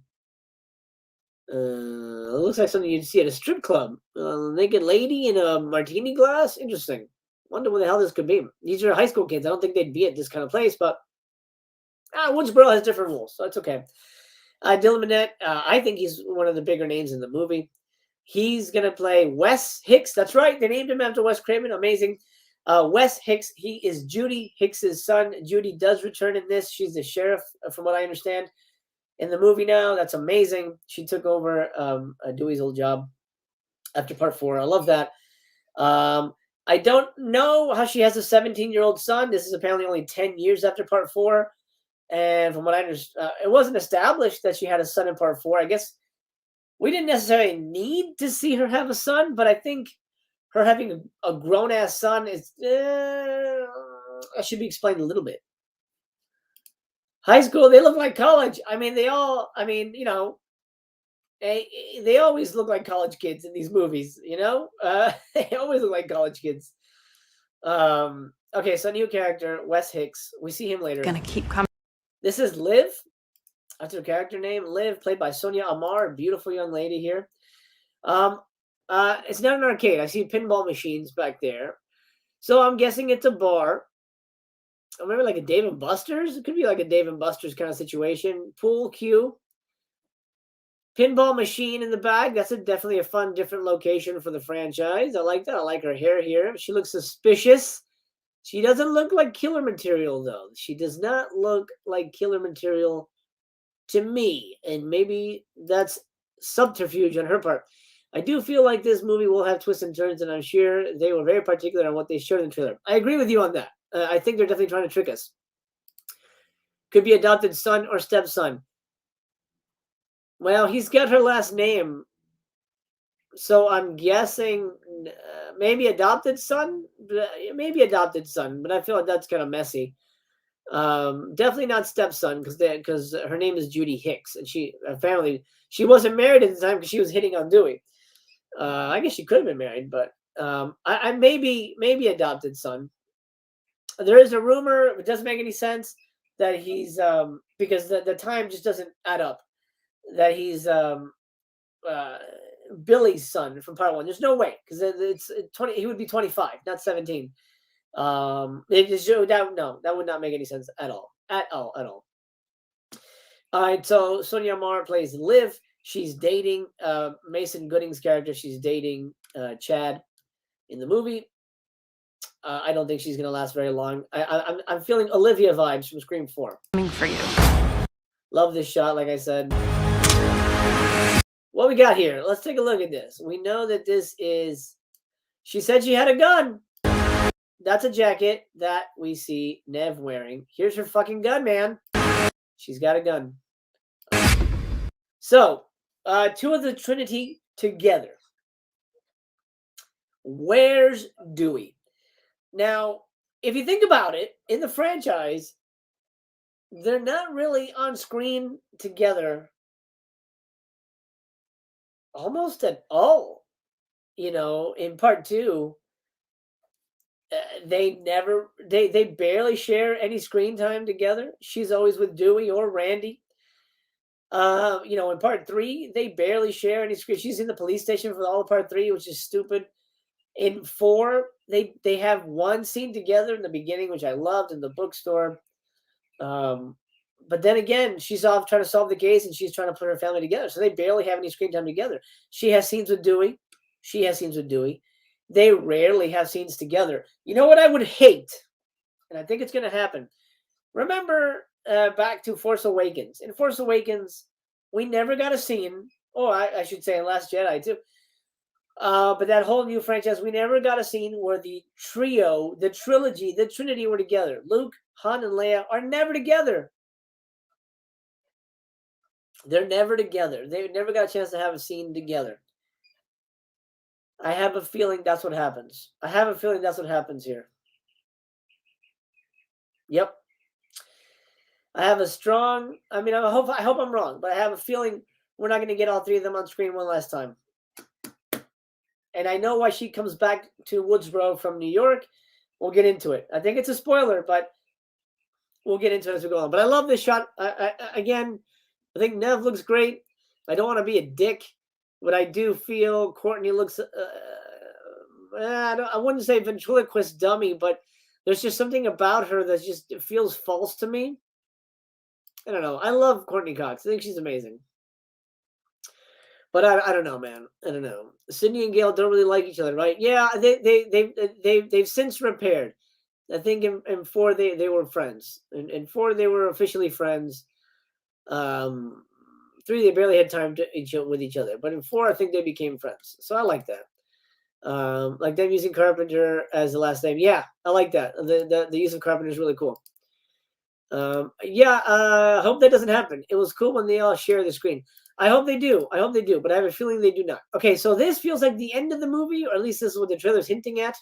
It looks like something you'd see at a strip club. Naked lady in a martini glass. Interesting. Wonder what the hell this could be. These are high school kids. I don't think they'd be at this kind of place, but Woodsboro has different rules, so it's okay. Dylan Minnette, I think he's one of the bigger names in the movie. He's going to play Wes Hicks. That's right. They named him after Wes Craven. Amazing. Wes Hicks, he is Judy Hicks's son. Judy does return in this. She's the sheriff, from what I understand, in the movie now. That's amazing. She took over Dewey's old job after part 4. I love that. I don't know how she has a 17-year-old son. This is apparently only 10 years after part 4. And from what I understand, it wasn't established that she had a son in part 4. I guess we didn't necessarily need to see her have a son, but I think her having a grown-ass son is should be explained a little bit. High school, they look like college. I mean, they always look like college kids in these movies, they always look like college kids. Okay, so new character, Wes Hicks. We see him later. Gonna keep coming. This is Liv. That's her character name. Liv, played by Sonia Amar, beautiful young lady here. It's not an arcade. I see pinball machines back there. So I'm guessing it's a bar. I remember like a Dave & Buster's. It could be like a Dave & Buster's kind of situation. Pool cue. Pinball machine in the back. That's definitely a fun, different location for the franchise. I like that. I like her hair here. She looks suspicious. She doesn't look like killer material, though. She does not look like killer material to me. And maybe that's subterfuge on her part. I do feel like this movie will have twists and turns, and I'm sure they were very particular on what they showed in the trailer. I agree with you on that. I think they're definitely trying to trick us. Could be adopted son or stepson. Well, he's got her last name, so I'm guessing maybe adopted son. Maybe adopted son, but I feel like that's kind of messy. Definitely not stepson because her name is Judy Hicks, and she wasn't married at the time because she was hitting on Dewey. I guess she could have been married, but I maybe adopted son. There is a rumor, it doesn't make any sense, that he's because the time just doesn't add up, that he's Billy's son from part 1. There's no way, because it's 20. He would be 25, not 17. That would not make any sense at all. All right, so Sonia Amar plays Liv. She's dating Mason Gooding's character. She's dating Chad in the movie. I don't think she's going to last very long. I'm feeling Olivia vibes from Scream 4. Coming for you. Love this shot, like I said. What we got here? Let's take a look at this. We know that this is... She said she had a gun. That's a jacket that we see Nev wearing. Here's her fucking gun, man. She's got a gun. So, two of the Trinity together. Where's Dewey? Now, if you think about it, in the franchise, they're not really on screen together almost at all. In part 2, they barely share any screen time together. She's always with Dewey or Randy. In part 3, they barely share any screen. She's in the police station for all of part 3, which is stupid. In 4, they have one scene together in the beginning, which I loved, in the bookstore. But then again, she's off trying to solve the case, and she's trying to put her family together. So they barely have any screen time together. She has scenes with Dewey. She has scenes with Dewey. They rarely have scenes together. You know what I would hate? And I think it's going to happen. Remember back to Force Awakens. In Force Awakens, we never got a scene. I should say in Last Jedi, too. But that whole new franchise, we never got a scene where the trio, the trilogy, the Trinity were together. Luke, Han, and Leia are never together. They're never together. They never got a chance to have a scene together. I have a feeling that's what happens. I have a feeling that's what happens here. Yep. I have a strong, I hope I'm wrong, but I have a feeling we're not going to get all three of them on screen one last time. And I know why she comes back to Woodsboro from New York. We'll get into it. I think it's a spoiler, but we'll get into it as we go on. But I love this shot. Again, I think Nev looks great. I don't want to be a dick, but I do feel Courtney looks, I wouldn't say ventriloquist dummy, but there's just something about her that just feels false to me. I don't know. I love Courtney Cox. I think she's amazing. But I don't know, man. I don't know. Sydney and Gail don't really like each other, right? Yeah, they've since repaired. I think in 4 they were friends. In 4 they were officially friends. 3 they barely had time with each other. But in 4 I think they became friends. So I like that. Like them using Carpenter as the last name. Yeah, I like that. The use of Carpenter is really cool. I hope that doesn't happen. It was cool when they all share the screen. I hope they do. But I have a feeling they do not. Okay, so this feels like the end of the movie, or at least this is what the trailer's hinting at.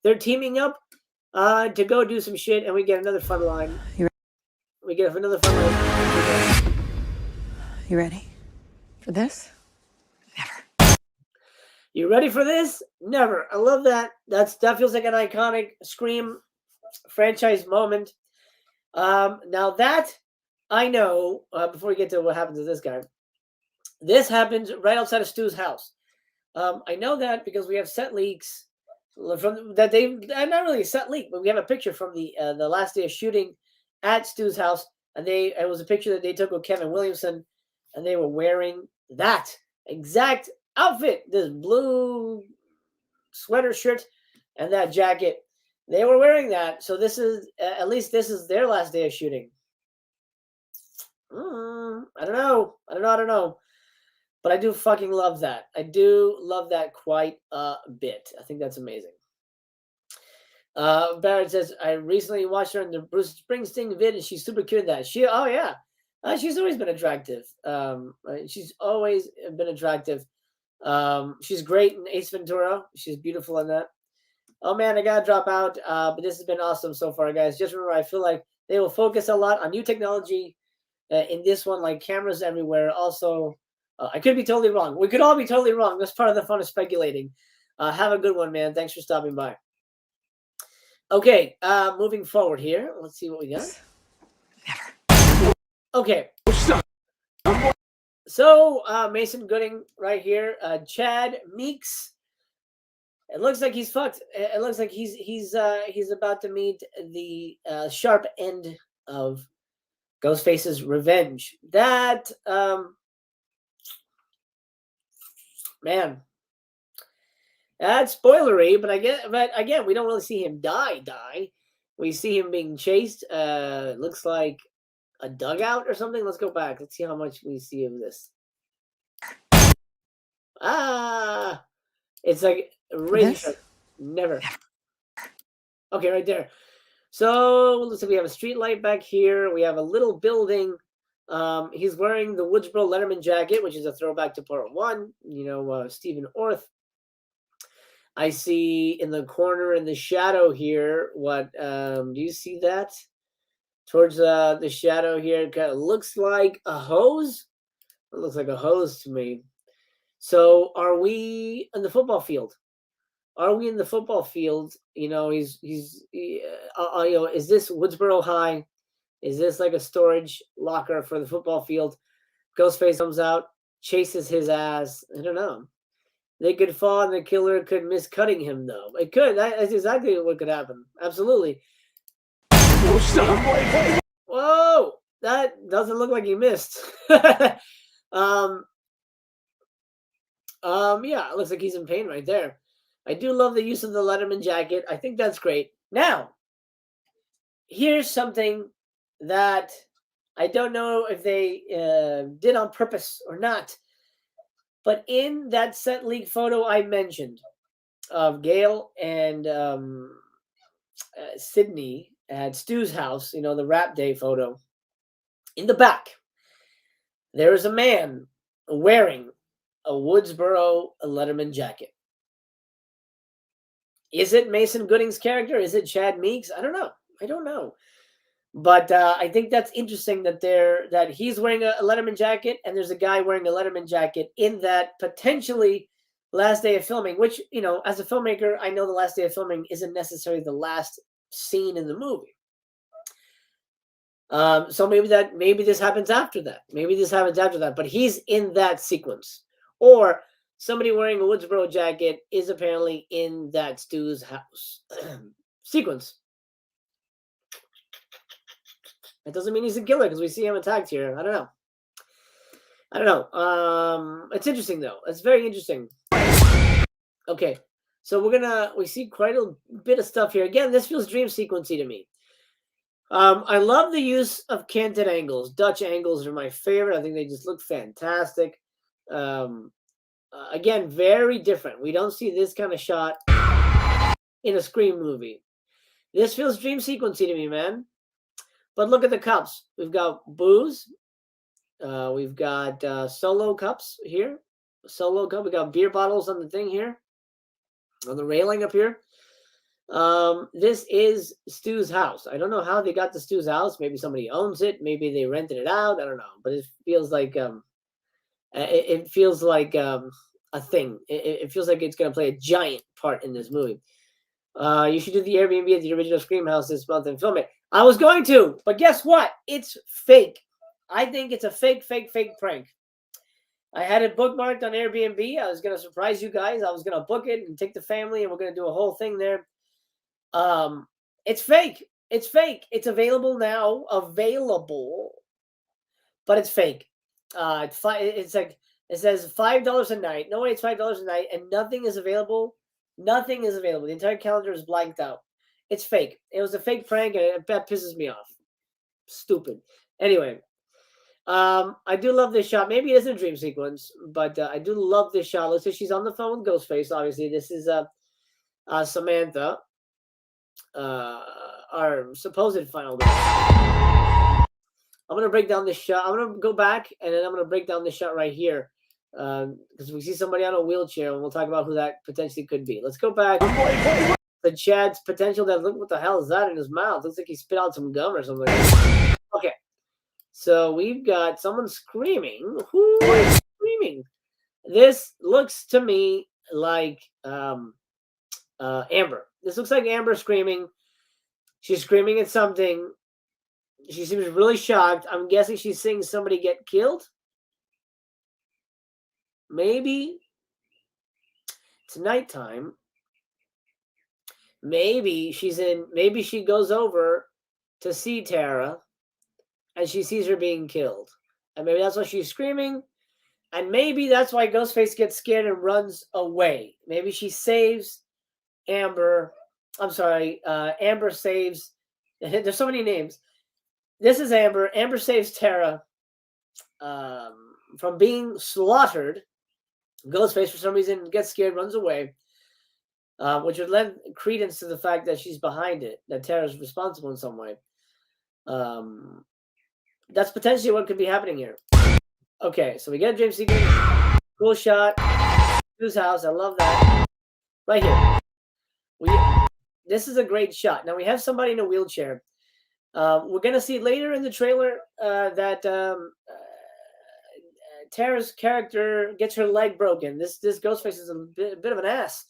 They're teaming up to go do some shit, and we get another fun line. We get another fun line. You ready for this? Never. You ready for this? Never. I love that. That feels like an iconic Scream franchise moment. Now that I know, before we get to what happens to this guy, this happens right outside of Stu's house. I know that because we have set leaks from that not really a set leak, but we have a picture from the last day of shooting at Stu's house, and it was a picture that they took with Kevin Williamson, and they were wearing that exact outfit, this blue sweater shirt and that jacket. They were wearing that, so this is at least this is their last day of shooting. I don't know, but I do fucking love that. I do love that quite a bit. I think that's amazing. Barrett says, I recently watched her in the Bruce Springsteen vid, and she's super cute in that. She's always been attractive. She's always been attractive. She's great in Ace Ventura. She's beautiful in that. Oh man, I gotta drop out. But this has been awesome so far, guys. Just remember, I feel like they will focus a lot on new technology in this one, like cameras everywhere. Also, I could be totally wrong. We could all be totally wrong. That's part of the fun of speculating. Have a good one, man. Thanks for stopping by. Okay, moving forward here. Let's see what we got. Never. Okay. So, Mason Gooding right here. Chad Meeks. It looks like he's fucked. It looks like he's about to meet the sharp end of Ghostface's revenge. That man, that's spoilery. But again, we don't really see him die. We see him being chased. Looks like a dugout or something. Let's go back. Let's see how much we see of this. It's like razor. Never. Okay, right there. So looks like we have a street light back here. We have a little building. He's wearing the Woodsboro Letterman jacket, which is a throwback to part 1. You know, Stephen Orth. I see in the corner in the shadow here. What do you see that? Towards the shadow here, it kind of looks like a hose. It looks like a hose to me. So are we in the football field? Are we in the football field? You know, you know, is this Woodsboro High? Is this like a storage locker for the football field? Ghostface comes out, chases his ass. I don't know. They could fall and the killer could miss cutting him, though. It could. That's exactly what could happen. Absolutely. Whoa! That doesn't look like he missed. Yeah, it looks like he's in pain right there. I do love the use of the Letterman jacket. I think that's great. Now, here's something that I don't know if they did on purpose or not. But in that set leak photo I mentioned of Gail and Sydney at Stu's house, you know, the rap day photo, in the back, there is a man wearing a Woodsboro Letterman jacket. Is it Mason Gooding's character? Is it Chad Meeks? I don't know. But I think that's interesting that he's wearing a Letterman jacket and there's a guy wearing a Letterman jacket in that potentially last day of filming, which, you know, as a filmmaker, I know the last day of filming isn't necessarily the last scene in the movie. So maybe this happens after that. But he's in that sequence. Or somebody wearing a Woodsboro jacket is apparently in that Stu's house sequence. That doesn't mean he's a killer because we see him attacked here. I don't know. It's interesting though. It's very interesting. Okay, so we see quite a bit of stuff here. Again, this feels dream sequency to me. I love the use of canted angles. Dutch angles are my favorite. I think they just look fantastic. Again, very different. We don't see this kind of shot in a Scream movie. This feels dream sequencey to me, man. But look at the cups. We've got booze. We've got solo cups here. Solo cup. We got beer bottles on the thing here. On the railing up here. This is Stu's house. I don't know how they got to Stu's house. Maybe somebody owns it. Maybe they rented it out. I don't know. But it feels like it feels like a thing. It feels like it's going to play a giant part in this movie. You should do the Airbnb at the original Scream house this month and film it. I was going to, but guess what? It's fake. I think it's a fake prank. I had it bookmarked on Airbnb. I was going to surprise you guys. I was going to book it and take the family, and we're going to do a whole thing there. It's fake. It's fake. It's available now. But it's fake. It's like it says $5 a night. No way, it's $5 a night, and nothing is available. Nothing is available. The entire calendar is blanked out. It's fake. It was a fake prank, and that pisses me off. Stupid. Anyway, I do love this shot. Maybe it isn't a dream sequence, but I do love this shot. Looks like she's on the phone with Ghostface. Obviously, this is Samantha, our supposed final girl. I'm gonna break down this shot. I'm gonna go back, and then I'm gonna break down this shot right here. Because we see somebody on a wheelchair, and we'll talk about who that potentially could be. Let's go back. The Chad's potential. That look, what the hell is that in his mouth? Looks like he spit out some gum or something. Okay, so we've got someone screaming. Who is screaming? This looks to me like Amber. This looks like Amber screaming. She's screaming at something. She seems really shocked. I'm guessing she's seeing somebody get killed. Maybe it's nighttime. Maybe she goes over to see Tara and she sees her being killed. And maybe that's why she's screaming. And maybe that's why Ghostface gets scared and runs away. Maybe she saves Amber. I'm sorry. Amber saves. There's so many names. This is Amber. Amber saves Tara from being slaughtered. Ghostface, for some reason, gets scared, runs away, which would lend credence to the fact that she's behind it, that Tara's responsible in some way. That's potentially what could be happening here. Okay, so we get a dream sequence. Cool shot. Whose house? I love that. Right here. This is a great shot. Now we have somebody in a wheelchair. We're going to see later in the trailer that Tara's character gets her leg broken. This Ghostface is a bit of an ass.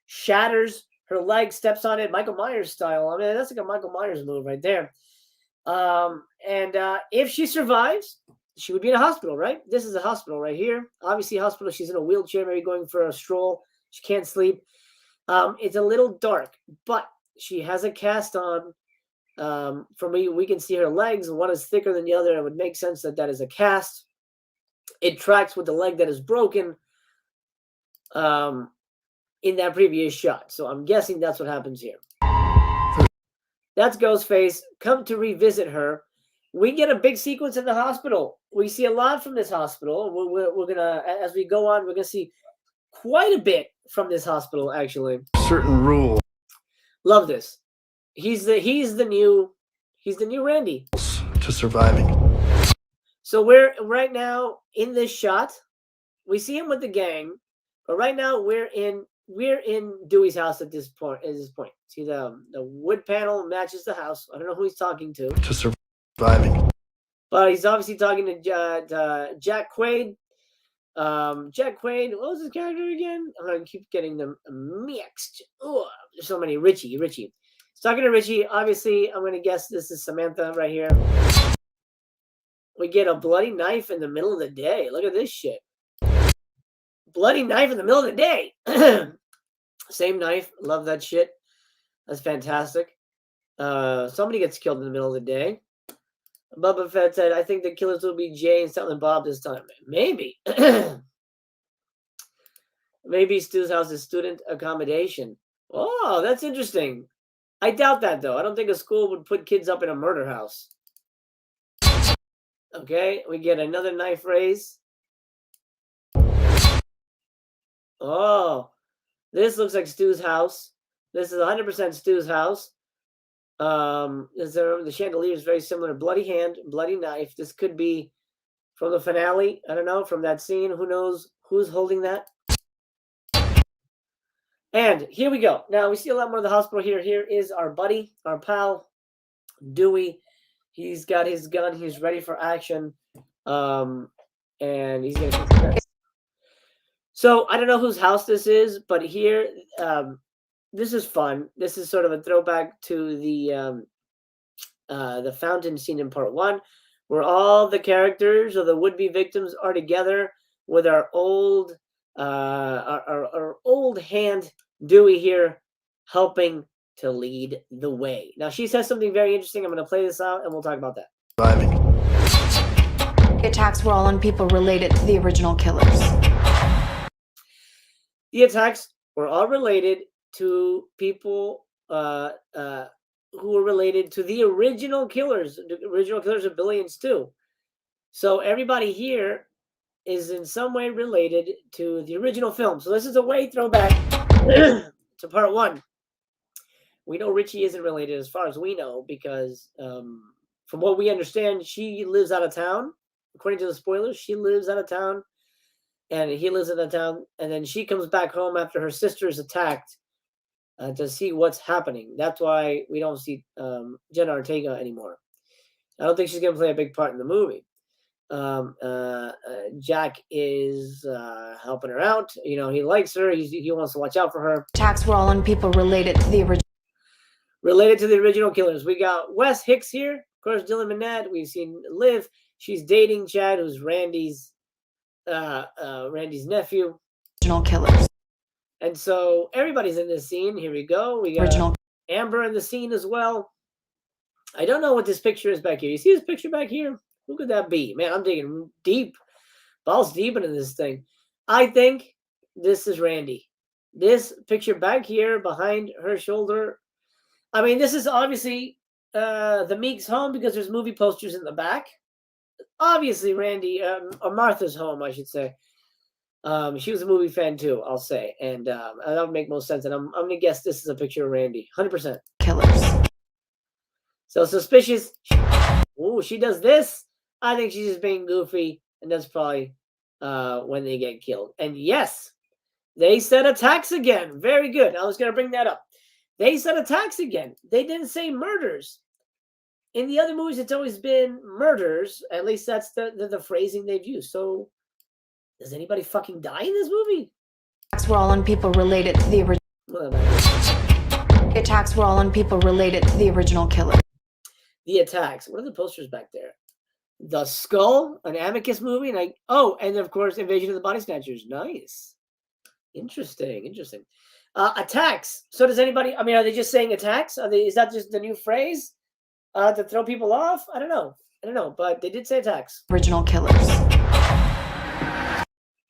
Shatters her leg, steps on it, Michael Myers style. I mean, that's like a Michael Myers move right there. And if she survives, she would be in a hospital, right? This is a hospital right here. Obviously, a hospital. She's in a wheelchair, maybe going for a stroll. She can't sleep. It's a little dark, but she has a cast on. From we can see her legs. One is thicker than the other. It would make sense that that is a cast. It tracks with the leg that is broken in that previous shot. So I'm guessing that's what happens here. That's Ghostface. Come to revisit her. We get a big sequence in the hospital. We see a lot from this hospital. We're going to, as we go on, we're going to see quite a bit from this hospital, actually. Certain rule. Love this. He's the new Randy. To surviving. So we're right now in this shot. We see him with the gang, but right now we're in Dewey's house at this point. See the wood panel matches the house. I don't know who he's talking to. To surviving. But he's obviously talking to Jack Quaid. Jack Quaid. What was his character again? I'm gonna keep getting them mixed. Oh, there's so many. Richie. He's talking to Richie. Obviously, I'm gonna guess this is Samantha right here. We get a bloody knife in the middle of the day. Look at this shit. Bloody knife in the middle of the day. Same knife. Love that shit. That's fantastic. Somebody gets killed in the middle of the day. Bubba Fett said, I think the killers will be Jay and Silent Bob this time. Maybe. Maybe Stu's house is student accommodation. Oh, that's interesting. I doubt that, though. I don't think a school would put kids up in a murder house. Okay, we get another knife raise. Oh, this looks like Stu's house. This is 100% Stu's house. The chandelier is very similar. Bloody hand, bloody knife. This could be from the finale. I don't know, from that scene. Who knows who's holding that? And here we go. Now we see a lot more of the hospital here. Here is our buddy, our pal, Dewey. He's got his gun. He's ready for action. And he's going to. So I don't know whose house this is, but here, this is fun. This is sort of a throwback to the fountain scene in part 1, where all the characters or the would-be victims are together with our old hand Dewey here, helping to lead the way. Now she says something very interesting. I'm going to play this out, and we'll talk about that. The attacks were all on people related to the original killers. The attacks were all related to people who were related to the original killers. The original killers of Billy and Stu. So everybody here is in some way related to the original film. So this is a way throwback to part 1. We know Richie isn't related as far as we know because from what we understand, she lives out of town. According to the spoilers, she lives out of town. And he lives in the town, and then she comes back home after her sister is attacked to see what's happening. That's why we don't see Jenna Ortega anymore. I don't think she's going to play a big part in the movie. Jack is helping her out. You know, he likes her. He wants to watch out for her. Attacks were all on people related to the original killers. We got Wes Hicks here. Of course, Dylan Minnette. We've seen Liv. She's dating Chad, who's Randy's nephew. Original killers. And so everybody's in this scene. Here we go. We got Amber in the scene as well. I don't know what this picture is back here. You see this picture back here? Who could that be? Man, I'm digging deep. Balls deep into this thing. I think this is Randy. This picture back here behind her shoulder. I mean, this is obviously the Meek's home because there's movie posters in the back. Obviously, Randy, or Martha's home, I should say. She was a movie fan too, I'll say. And that would make most sense. And I'm going to guess this is a picture of Randy. 100%. Killers. So suspicious. Oh, she does this. I think she's just being goofy. And that's probably when they get killed. And yes, they said attacks again. Very good. I was going to bring that up. They said attacks again. They didn't say murders. In the other movies, it's always been murders. At least that's the phrasing they've used. So, does anybody fucking die in this movie? Attacks were all on people related to the original. The attacks were all on people related to the original killer. The attacks. What are the posters back there? The Skull, an Amicus movie, and of course, Invasion of the Body Snatchers. Nice, interesting. Attacks. So, does anybody? I mean, are they just saying attacks? Is that just the new phrase? To throw people off? I don't know, but they did say attacks. Original killers.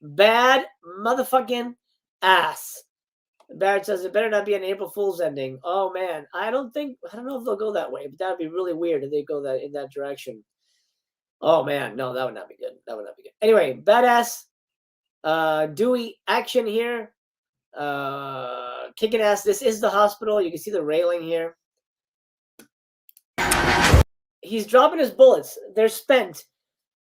Bad motherfucking ass. Barrett says it better not be an April Fool's ending. Oh man, I don't know if they'll go that way, but that'd be really weird if they go in that direction. Oh man, no, that would not be good. Anyway, badass Dewey action here. Kicking ass. This is the hospital. You can see the railing here. He's dropping his bullets. They're spent.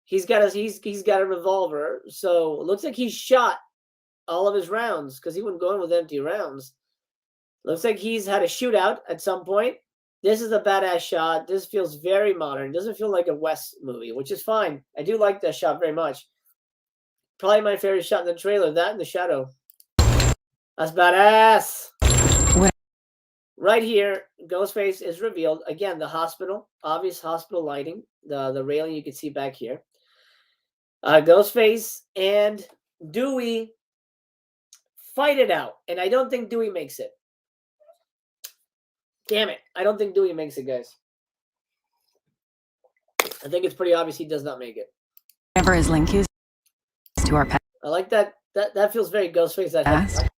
He's got a revolver. So it looks like he's shot all of his rounds because he wouldn't go in with empty rounds. Looks like he's had a shootout at some point. This is a badass shot. This feels very modern. It doesn't feel like a West movie, which is fine. I do like that shot very much. Probably my favorite shot in the trailer. That and the shadow. That's badass. Right here, Ghostface is revealed. Again, the hospital, obvious hospital lighting, the railing you can see back here. Ghostface and Dewey fight it out. And I don't think Dewey makes it. Damn it. I don't think Dewey makes it, guys. I think it's pretty obvious he does not make it. Whatever his link is to our past. I like that. That feels very Ghostface. That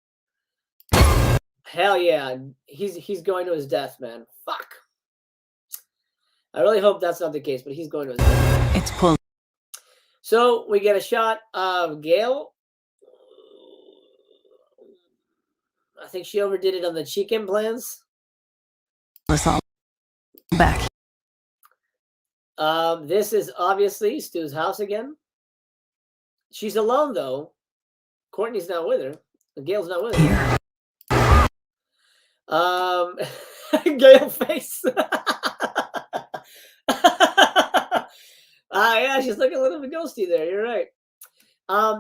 hell yeah. He's going to his death, man. Fuck. I really hope that's not the case, but he's going to his death. It's pulled. So we get a shot of Gail. I think she overdid it on the cheek implants. Let's all back. This is obviously Stu's house again. She's alone though. Courtney's not with her. Gail's not with her. Gail face. Yeah, she's looking a little bit ghosty there. You're right.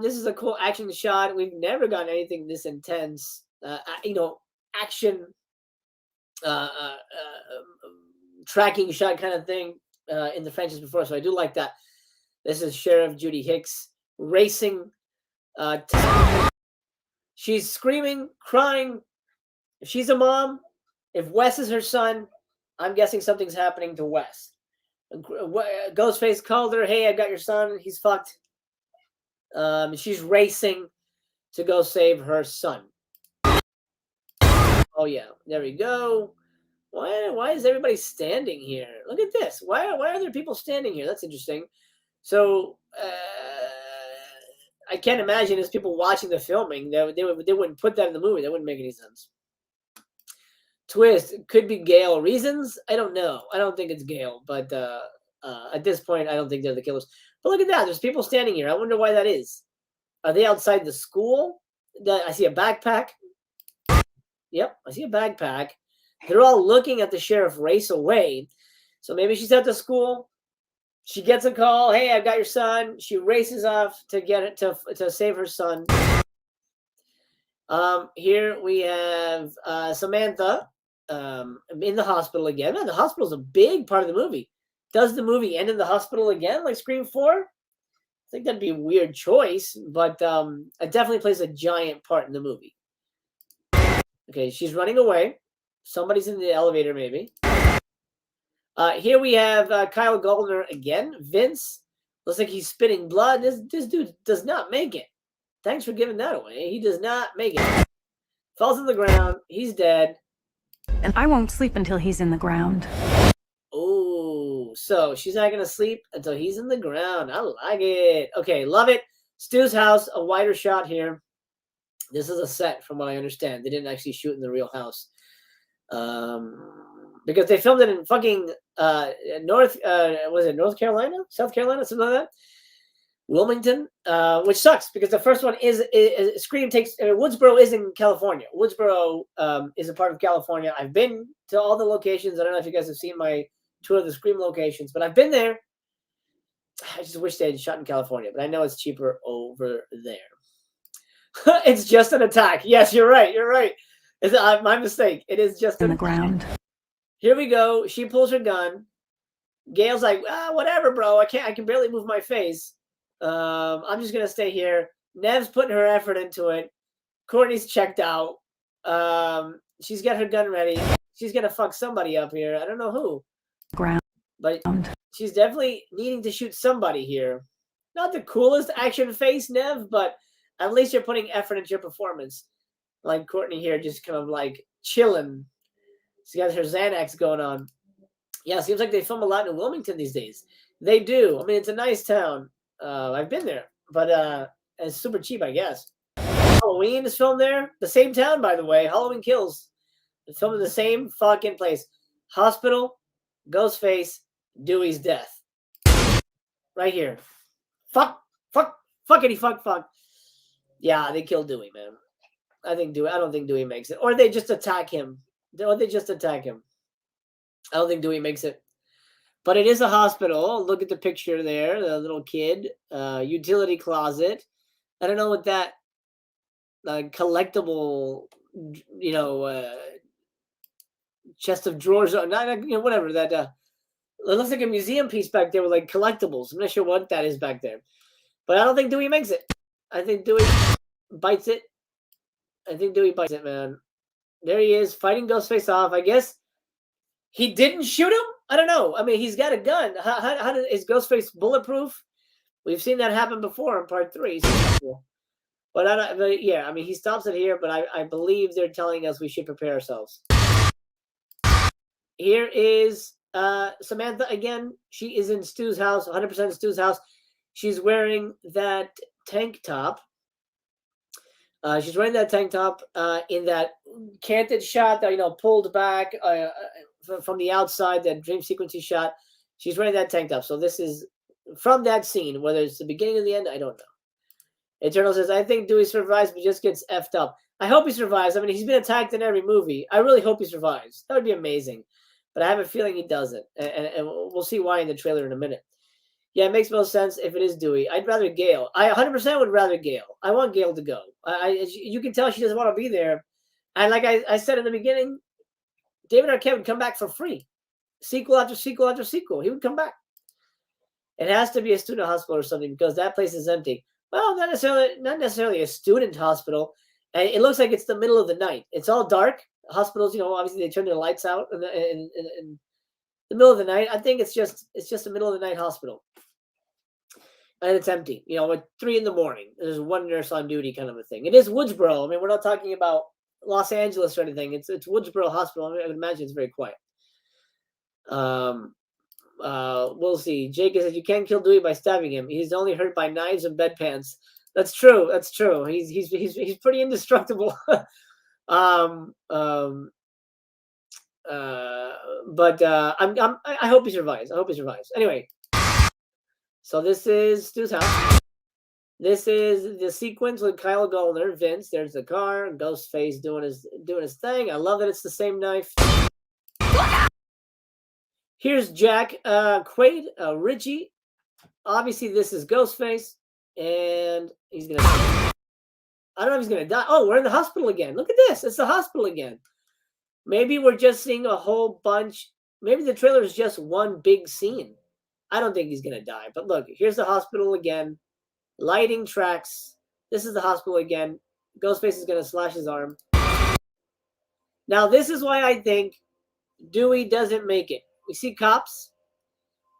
This is a cool action shot. We've never gotten anything this intense. Action tracking shot kind of thing in the franchise before. So I do like that. This is Sheriff Judy Hicks racing. She's screaming, crying. If she's a mom, if Wes is her son, I'm guessing something's happening to Wes. Ghostface called her, hey, I got your son. He's fucked. She's racing to go save her son. Oh, yeah. There we go. Why is everybody standing here? Look at this. Why are there people standing here? That's interesting. So I can't imagine there's people watching the filming. They wouldn't put that in the movie. That wouldn't make any sense. Twist. Could be Gale. Reasons? I don't know. I don't think it's Gale. But at this point, I don't think they're the killers. But look at that. There's people standing here. I wonder why that is. Are they outside the school? I see a backpack. Yep, I see a backpack. They're all looking at the sheriff race away. So maybe she's at the school. She gets a call. Hey, I've got your son. She races off to get it to save her son. Here we have Samantha in the hospital again. Man, the hospital's a big part of the movie. Does the movie end in the hospital again, like Scream 4? I think that'd be a weird choice, but it definitely plays a giant part in the movie. Okay, she's running away. Somebody's in the elevator, maybe. Here we have Kyle Goldner again. Vince looks like he's spitting blood. This dude does not make it. Thanks for giving that away. He does not make it. Falls on the ground. He's dead. And I won't sleep until he's in the ground. Oh, so she's not going to sleep until he's in the ground. I like it. Okay, love it. Stu's house, a wider shot here. This is a set, from what I understand. They didn't actually shoot in the real house. Because they filmed it in fucking North Carolina? South Carolina? Something like that? Wilmington, which sucks because the first one is Scream takes Woodsboro is in California. Woodsboro is a part of California. I've been to all the locations. I don't know if you guys have seen my tour of the Scream locations, but I've been there. I just wish they had shot in California, but I know it's cheaper over there. It's just an attack. Yes, you're right. You're right. It's my mistake. It is just in the ground. Here we go. She pulls her gun. Gail's like, whatever, bro. I can barely move my face. I'm just gonna stay here. Nev's putting her effort into it. Courtney's checked out. She's got her gun ready. She's gonna fuck somebody up here. I don't know who. Ground. But she's definitely needing to shoot somebody here. Not the coolest action face, Nev, but at least you're putting effort into your performance. Like Courtney here, just kind of like chilling. She got her Xanax going on. Yeah, seems like they film a lot in Wilmington these days. They do. I mean, it's a nice town. I've been there, but it's super cheap, I guess. Halloween is filmed there. The same town, by the way. Halloween Kills. It's filmed in the same fucking place. Hospital, Ghostface, Dewey's death. Right here. Fuck. Yeah, they killed Dewey, man. I don't think Dewey makes it. Or they just attack him. I don't think Dewey makes it. But it is a hospital. Look at the picture there. The little kid. Utility closet. I don't know what that collectible, chest of drawers. Whatever. That it looks like a museum piece back there with like collectibles. I'm not sure what that is back there. But I don't think Dewey makes it. I think Dewey bites it. Man. There he is, fighting Ghostface off. I guess he didn't shoot him? I don't know. I mean, he's got a gun. Is Ghostface bulletproof? We've seen that happen before in part 3. But yeah, I mean, he stops it here, but I believe they're telling us we should prepare ourselves. Here is Samantha again. She is in Stu's house, 100% Stu's house. She's wearing that tank top. She's wearing that tank top in that canted shot that, pulled back from the outside, that dream sequencing shot. She's wearing that tank top. So this is from that scene, whether it's the beginning or the end, I don't know. Eternal says, I think Dewey survives, but just gets effed up. I hope he survives. I mean, he's been attacked in every movie. I really hope he survives. That would be amazing. But I have a feeling he doesn't. And we'll see why in the trailer in a minute. Yeah, it makes most sense if it is Dewey. I'd rather Gale. I 100% would rather Gale. I want Gale to go. You can tell she doesn't want to be there. And like I said in the beginning, David Arquette would come back for free. Sequel after sequel after sequel. He would come back. It has to be a student hospital or something because that place is empty. Well, not necessarily a student hospital. And it looks like it's the middle of the night. It's all dark. Hospitals, obviously they turn their lights out in the middle of the night. I think it's just a middle of the night hospital. And it's empty, at 3 a.m. There's one nurse on duty kind of a thing. It is Woodsboro. I mean, we're not talking about Los Angeles or anything. It's Woodsboro Hospital. I would imagine it's very quiet. We'll see. Jake says you can't kill Dewey by stabbing him. He's only hurt by knives and bedpans. That's true. That's true. He's pretty indestructible. But I hope he survives. I hope he survives. Anyway. So this is Stu's house. This is the sequence with Kyle Goldner, Vince. There's the car, Ghostface doing his thing. I love that it's the same knife. Here's Jack, Quaid, Richie. Obviously, this is Ghostface, and he's gonna. I don't know if he's gonna die. Oh, we're in the hospital again. Look at this. It's the hospital again. Maybe we're just seeing a whole bunch. Maybe the trailer is just one big scene. I don't think he's going to die. But look, here's the hospital again. Lighting tracks. This is the hospital again. Ghostface is going to slash his arm. Now, this is why I think Dewey doesn't make it. We see cops.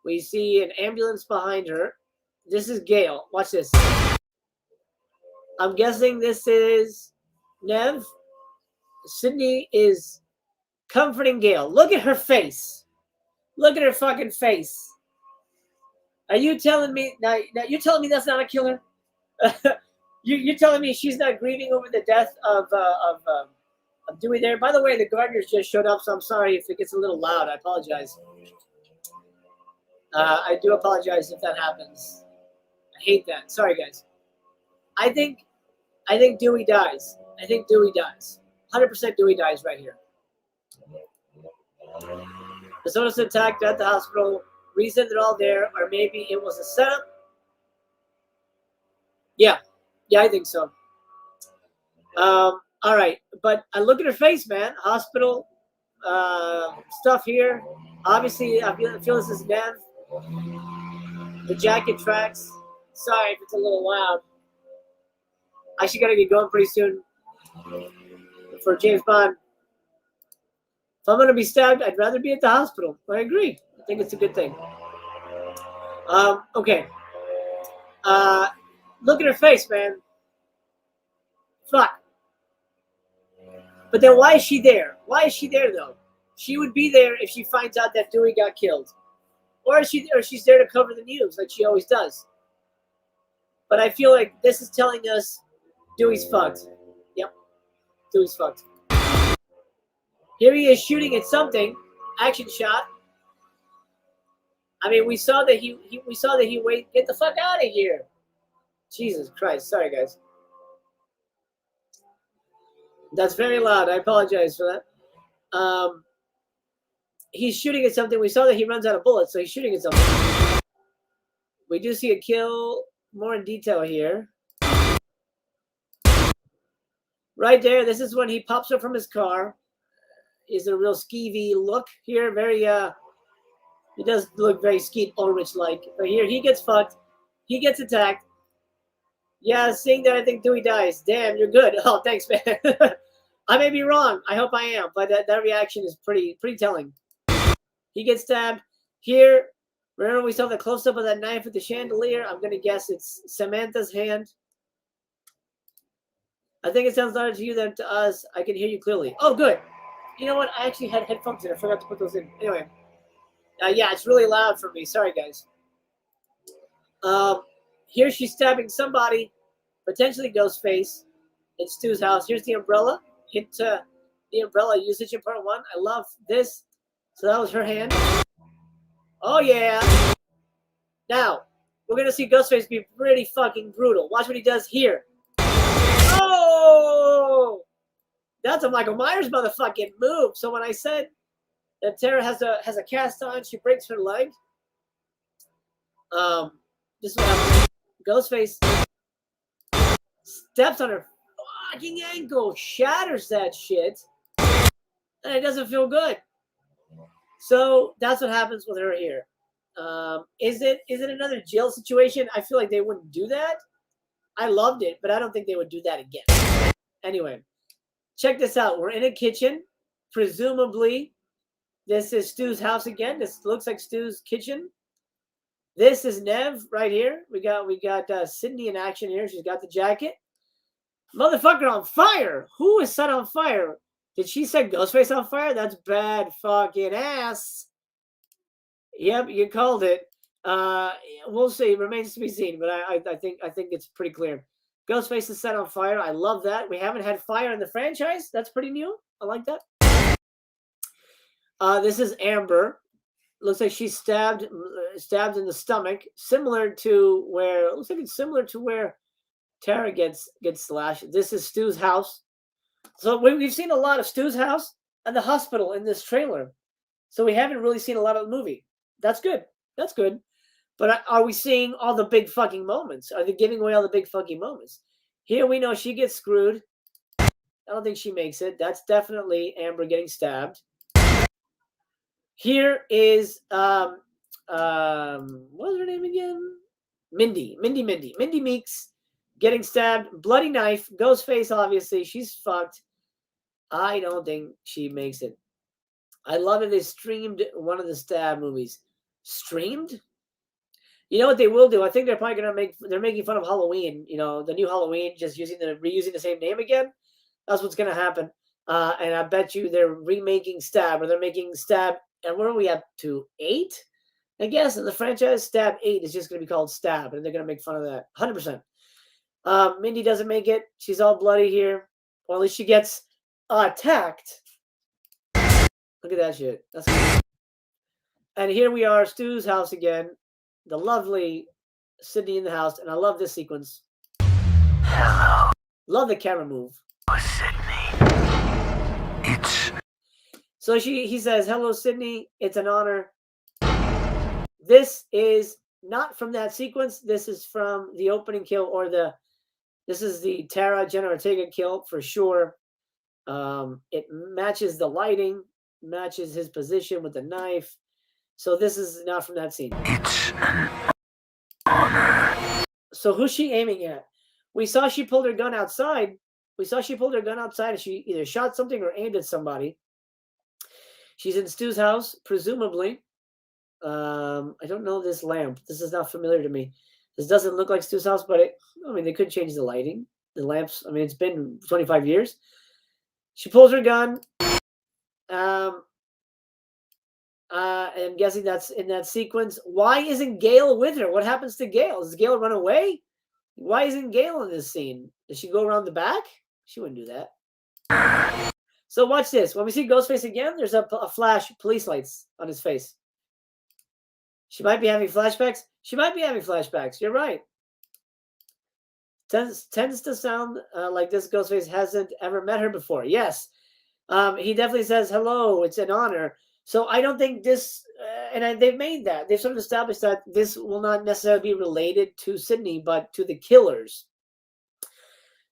We see an ambulance behind her. This is Gale. Watch this. I'm guessing this is Nev. Sydney is comforting Gale. Look at her face. Look at her fucking face. Are you telling me now? You're telling me that's not a killer? You're telling me she's not grieving over the death of Dewey there? By the way, the gardeners just showed up, so I'm sorry if it gets a little loud. I apologize. I do apologize if that happens. I hate that. Sorry, guys. I think Dewey dies. I think Dewey dies. 100% Dewey dies right here. The someone was attacked at the hospital. Reason they're all there, or maybe it was a setup. Yeah, I think so. All right, but I look at her face, man. Hospital stuff here. Obviously, I feel this is Nev. The jacket tracks. Sorry if it's a little loud. I actually gotta get going pretty soon for James Bond. If I'm gonna be stabbed, I'd rather be at the hospital. I agree. I think it's a good thing. Okay. Look at her face, man. Fuck. But then why is she there? Why is she there, though? She would be there if she finds out that Dewey got killed. Or she's there to cover the news like she always does. But I feel like this is telling us Dewey's fucked. Yep. Dewey's fucked. Here he is shooting at something. Action shot. I mean, we saw that he wait. Get the fuck out of here. Jesus Christ. Sorry, guys. That's very loud. I apologize for that. He's shooting at something. We saw that he runs out of bullets, so he's shooting at something. We do see a kill more in detail here. Right there. This is when he pops up from his car. Is a real skeevy look here. Very, he does look very Skeet Ulrich-like. But here, he gets fucked. He gets attacked. Yeah, seeing that, I think Dewey dies. Damn, you're good. Oh, thanks, man. I may be wrong. I hope I am. But that reaction is pretty telling. He gets stabbed. Here, remember we saw the close-up of that knife with the chandelier? I'm going to guess it's Samantha's hand. I think it sounds louder to you than to us. I can hear you clearly. Oh, good. You know what? I actually had headphones in. I forgot to put those in. Anyway. Yeah, it's really loud for me. Sorry, guys. Here she's stabbing somebody, potentially Ghostface. in Stu's house. Here's the umbrella. Hit the umbrella usage in part 1. I love this. So that was her hand. Oh, yeah. Now, we're going to see Ghostface be pretty fucking brutal. Watch what he does here. Oh! That's a Michael Myers motherfucking move. So when I said that Tara has a cast on, she breaks her leg. This is what happens. Ghostface steps on her fucking ankle, shatters that shit, and it doesn't feel good. So that's what happens with her here. Is it another jail situation? I feel like they wouldn't do that. I loved it, but I don't think they would do that again. Anyway, check this out. We're in a kitchen. Presumably, this is Stu's house again. This looks like Stu's kitchen. This is Nev right here. We got Sydney in action here. She's got the jacket. Motherfucker on fire. Who is set on fire? Did she set Ghostface on fire? That's bad fucking ass. Yep, you called it. We'll see. Remains to be seen, but I think it's pretty clear. Ghostface is set on fire. I love that. We haven't had fire in the franchise. That's pretty new. I like that. This is Amber. Looks like she's stabbed in the stomach, similar to where looks like it's similar to where Tara gets slashed. This is Stu's house. So we've seen a lot of Stu's house and the hospital in this trailer. So we haven't really seen a lot of the movie. That's good. That's good. But are we seeing all the big fucking moments? Are they giving away all the big fucking moments? Here we know she gets screwed. I don't think she makes it. That's definitely Amber getting stabbed. Here is what was her name again? Mindy Meeks getting stabbed, bloody knife, Ghostface, obviously. She's fucked. I don't think she makes it. I love it. They streamed one of the stab movies. Streamed? You know what they will do? I think they're probably they're making fun of Halloween, you know, the new Halloween, just reusing the same name again. That's what's gonna happen. And I bet you they're remaking Stab, or they're making Stab. And where are we up to? 8? I guess in the franchise, Stab 8 is just going to be called Stab, and they're going to make fun of that. 100%. Mindy doesn't make it. She's all bloody here. Or at least she gets attacked. Look at that shit. That's cool. And here we are, Stu's house again. The lovely Sydney in the house. And I love this sequence. Hello, Love the camera move. Sydney. It's So he says, "Hello, Sydney. It's an honor." This is not from that sequence. This is from the opening kill, or this is the Tara Jenna Ortega kill for sure. It matches the lighting, matches his position with the knife. So this is not from that scene. It's an honor. So who's she aiming at? We saw she pulled her gun outside. And she either shot something or aimed at somebody. She's in Stu's house, presumably. I don't know this lamp. This is not familiar to me. This doesn't look like Stu's house, but they could change the lighting. The lamps, it's been 25 years. She pulls her gun. I'm guessing that's in that sequence. Why isn't Gail with her? What happens to Gail? Does Gail run away? Why isn't Gail in this scene? Does she go around the back? She wouldn't do that. So watch this. When we see Ghostface again, there's a flash, police lights on his face. She might be having flashbacks. You're right. Tends to sound like this Ghostface hasn't ever met her before. Yes. He definitely says, "Hello, it's an honor." So I don't think this, they've made that. They've sort of established that this will not necessarily be related to Sydney, but to the killers.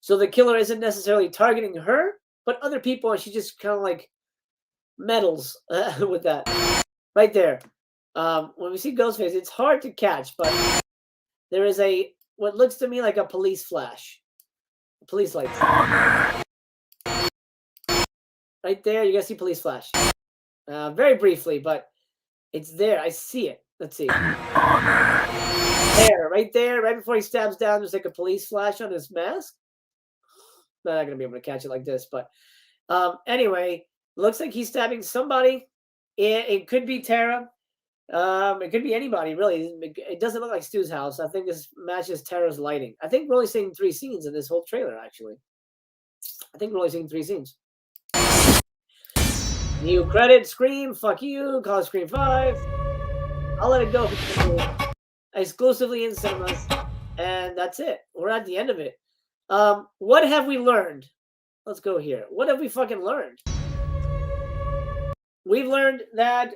So the killer isn't necessarily targeting her, but other people, and she just kind of like meddles with that. Right there. When we see Ghostface, it's hard to catch, but there is what looks to me like a police flash. Police light. Right there, you guys see police flash. Very briefly, but it's there. I see it. Let's see. Right there, right before he stabs down, there's like a police flash on his mask. I'm not going to be able to catch it like this, but anyway, looks like he's stabbing somebody. It could be Tara. It could be anybody, really. It doesn't look like Stu's house. I think this matches Tara's lighting. I think we're only seeing 3 scenes in this whole trailer, actually. I think we're only seeing 3 scenes. New credit, Scream, fuck you, call it Scream 5. I'll let it go exclusively in cinemas. And that's it. We're at the end of it. What have we learned? Let's go here. What have we fucking learned? We've learned that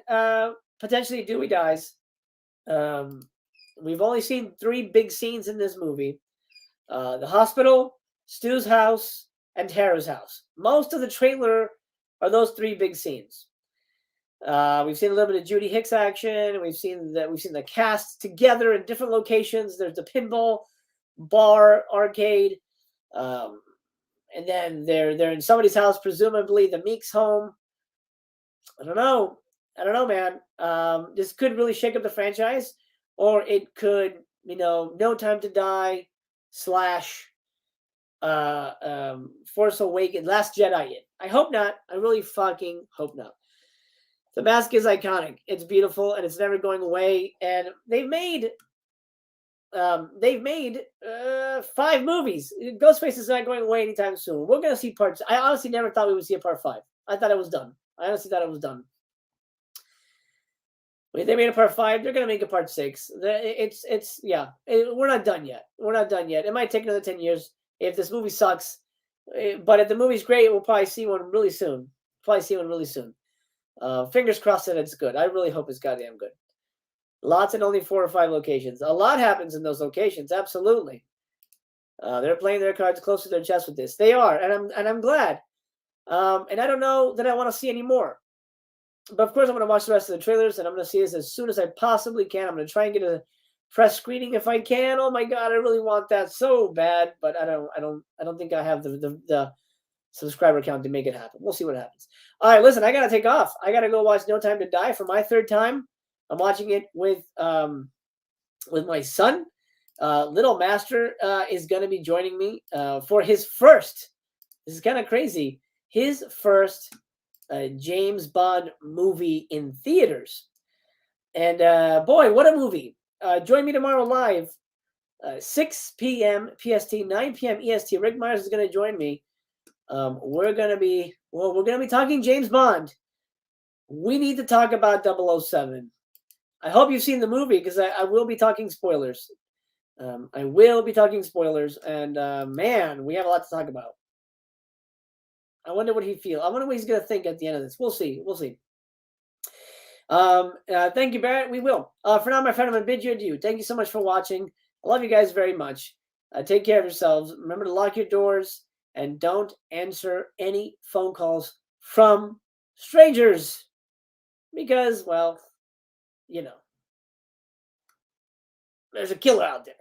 potentially Dewey dies. We've only seen 3 big scenes in this movie. The hospital, Stu's house, and Tara's house. Most of the trailer are those 3 big scenes. We've seen a little bit of Judy Hicks action. We've seen the cast together in different locations. There's the pinball bar arcade, and then they're in somebody's house, presumably the Meeks home. I don't know, man. This could really shake up the franchise, or it could, No Time to Die / Force Awakens, Last Jedi. I hope not. I really fucking hope not. The mask is iconic. It's beautiful, and it's never going away. And they've made 5 movies. Ghostface is not going away anytime soon. We're gonna see parts. I honestly never thought we would see a part 5. I thought it was done. I honestly thought it was done. If they made a part 5, they're gonna make a part 6. We're not done yet. We're not done yet. It might take another 10 years if this movie sucks. But if the movie's great, we'll probably see one really soon. Fingers crossed that it's good. I really hope it's goddamn good. Lots and only 4 or 5 locations. A lot happens in those locations. Absolutely. They're playing their cards close to their chest with this. They are, and I'm glad. And I don't know that I want to see any more. But of course, I'm going to watch the rest of the trailers, and I'm going to see this as soon as I possibly can. I'm going to try and get a press screening if I can. Oh my god, I really want that so bad, but I don't think I have the subscriber count to make it happen. We'll see what happens. All right, listen, I gotta take off. I gotta go watch No Time to Die for my 3rd time. I'm watching it with my son. Little Master is gonna be joining me for his first. This is kind of crazy. His first James Bond movie in theaters, and boy, what a movie! Join me tomorrow live, 6 p.m. PST, 9 p.m. EST. Rick Myers is gonna join me. We're gonna be talking James Bond. We need to talk about 007. I hope you've seen the movie because I will be talking spoilers. And man, we have a lot to talk about. I wonder what he'd feel. I wonder what he's gonna think at the end of this. We'll see. Thank you, Barrett. We will. For now, my friend, I'm gonna bid you adieu. Thank you so much for watching. I love you guys very much. Take care of yourselves. Remember to lock your doors. And don't answer any phone calls from strangers. Because, well, there's a killer out there.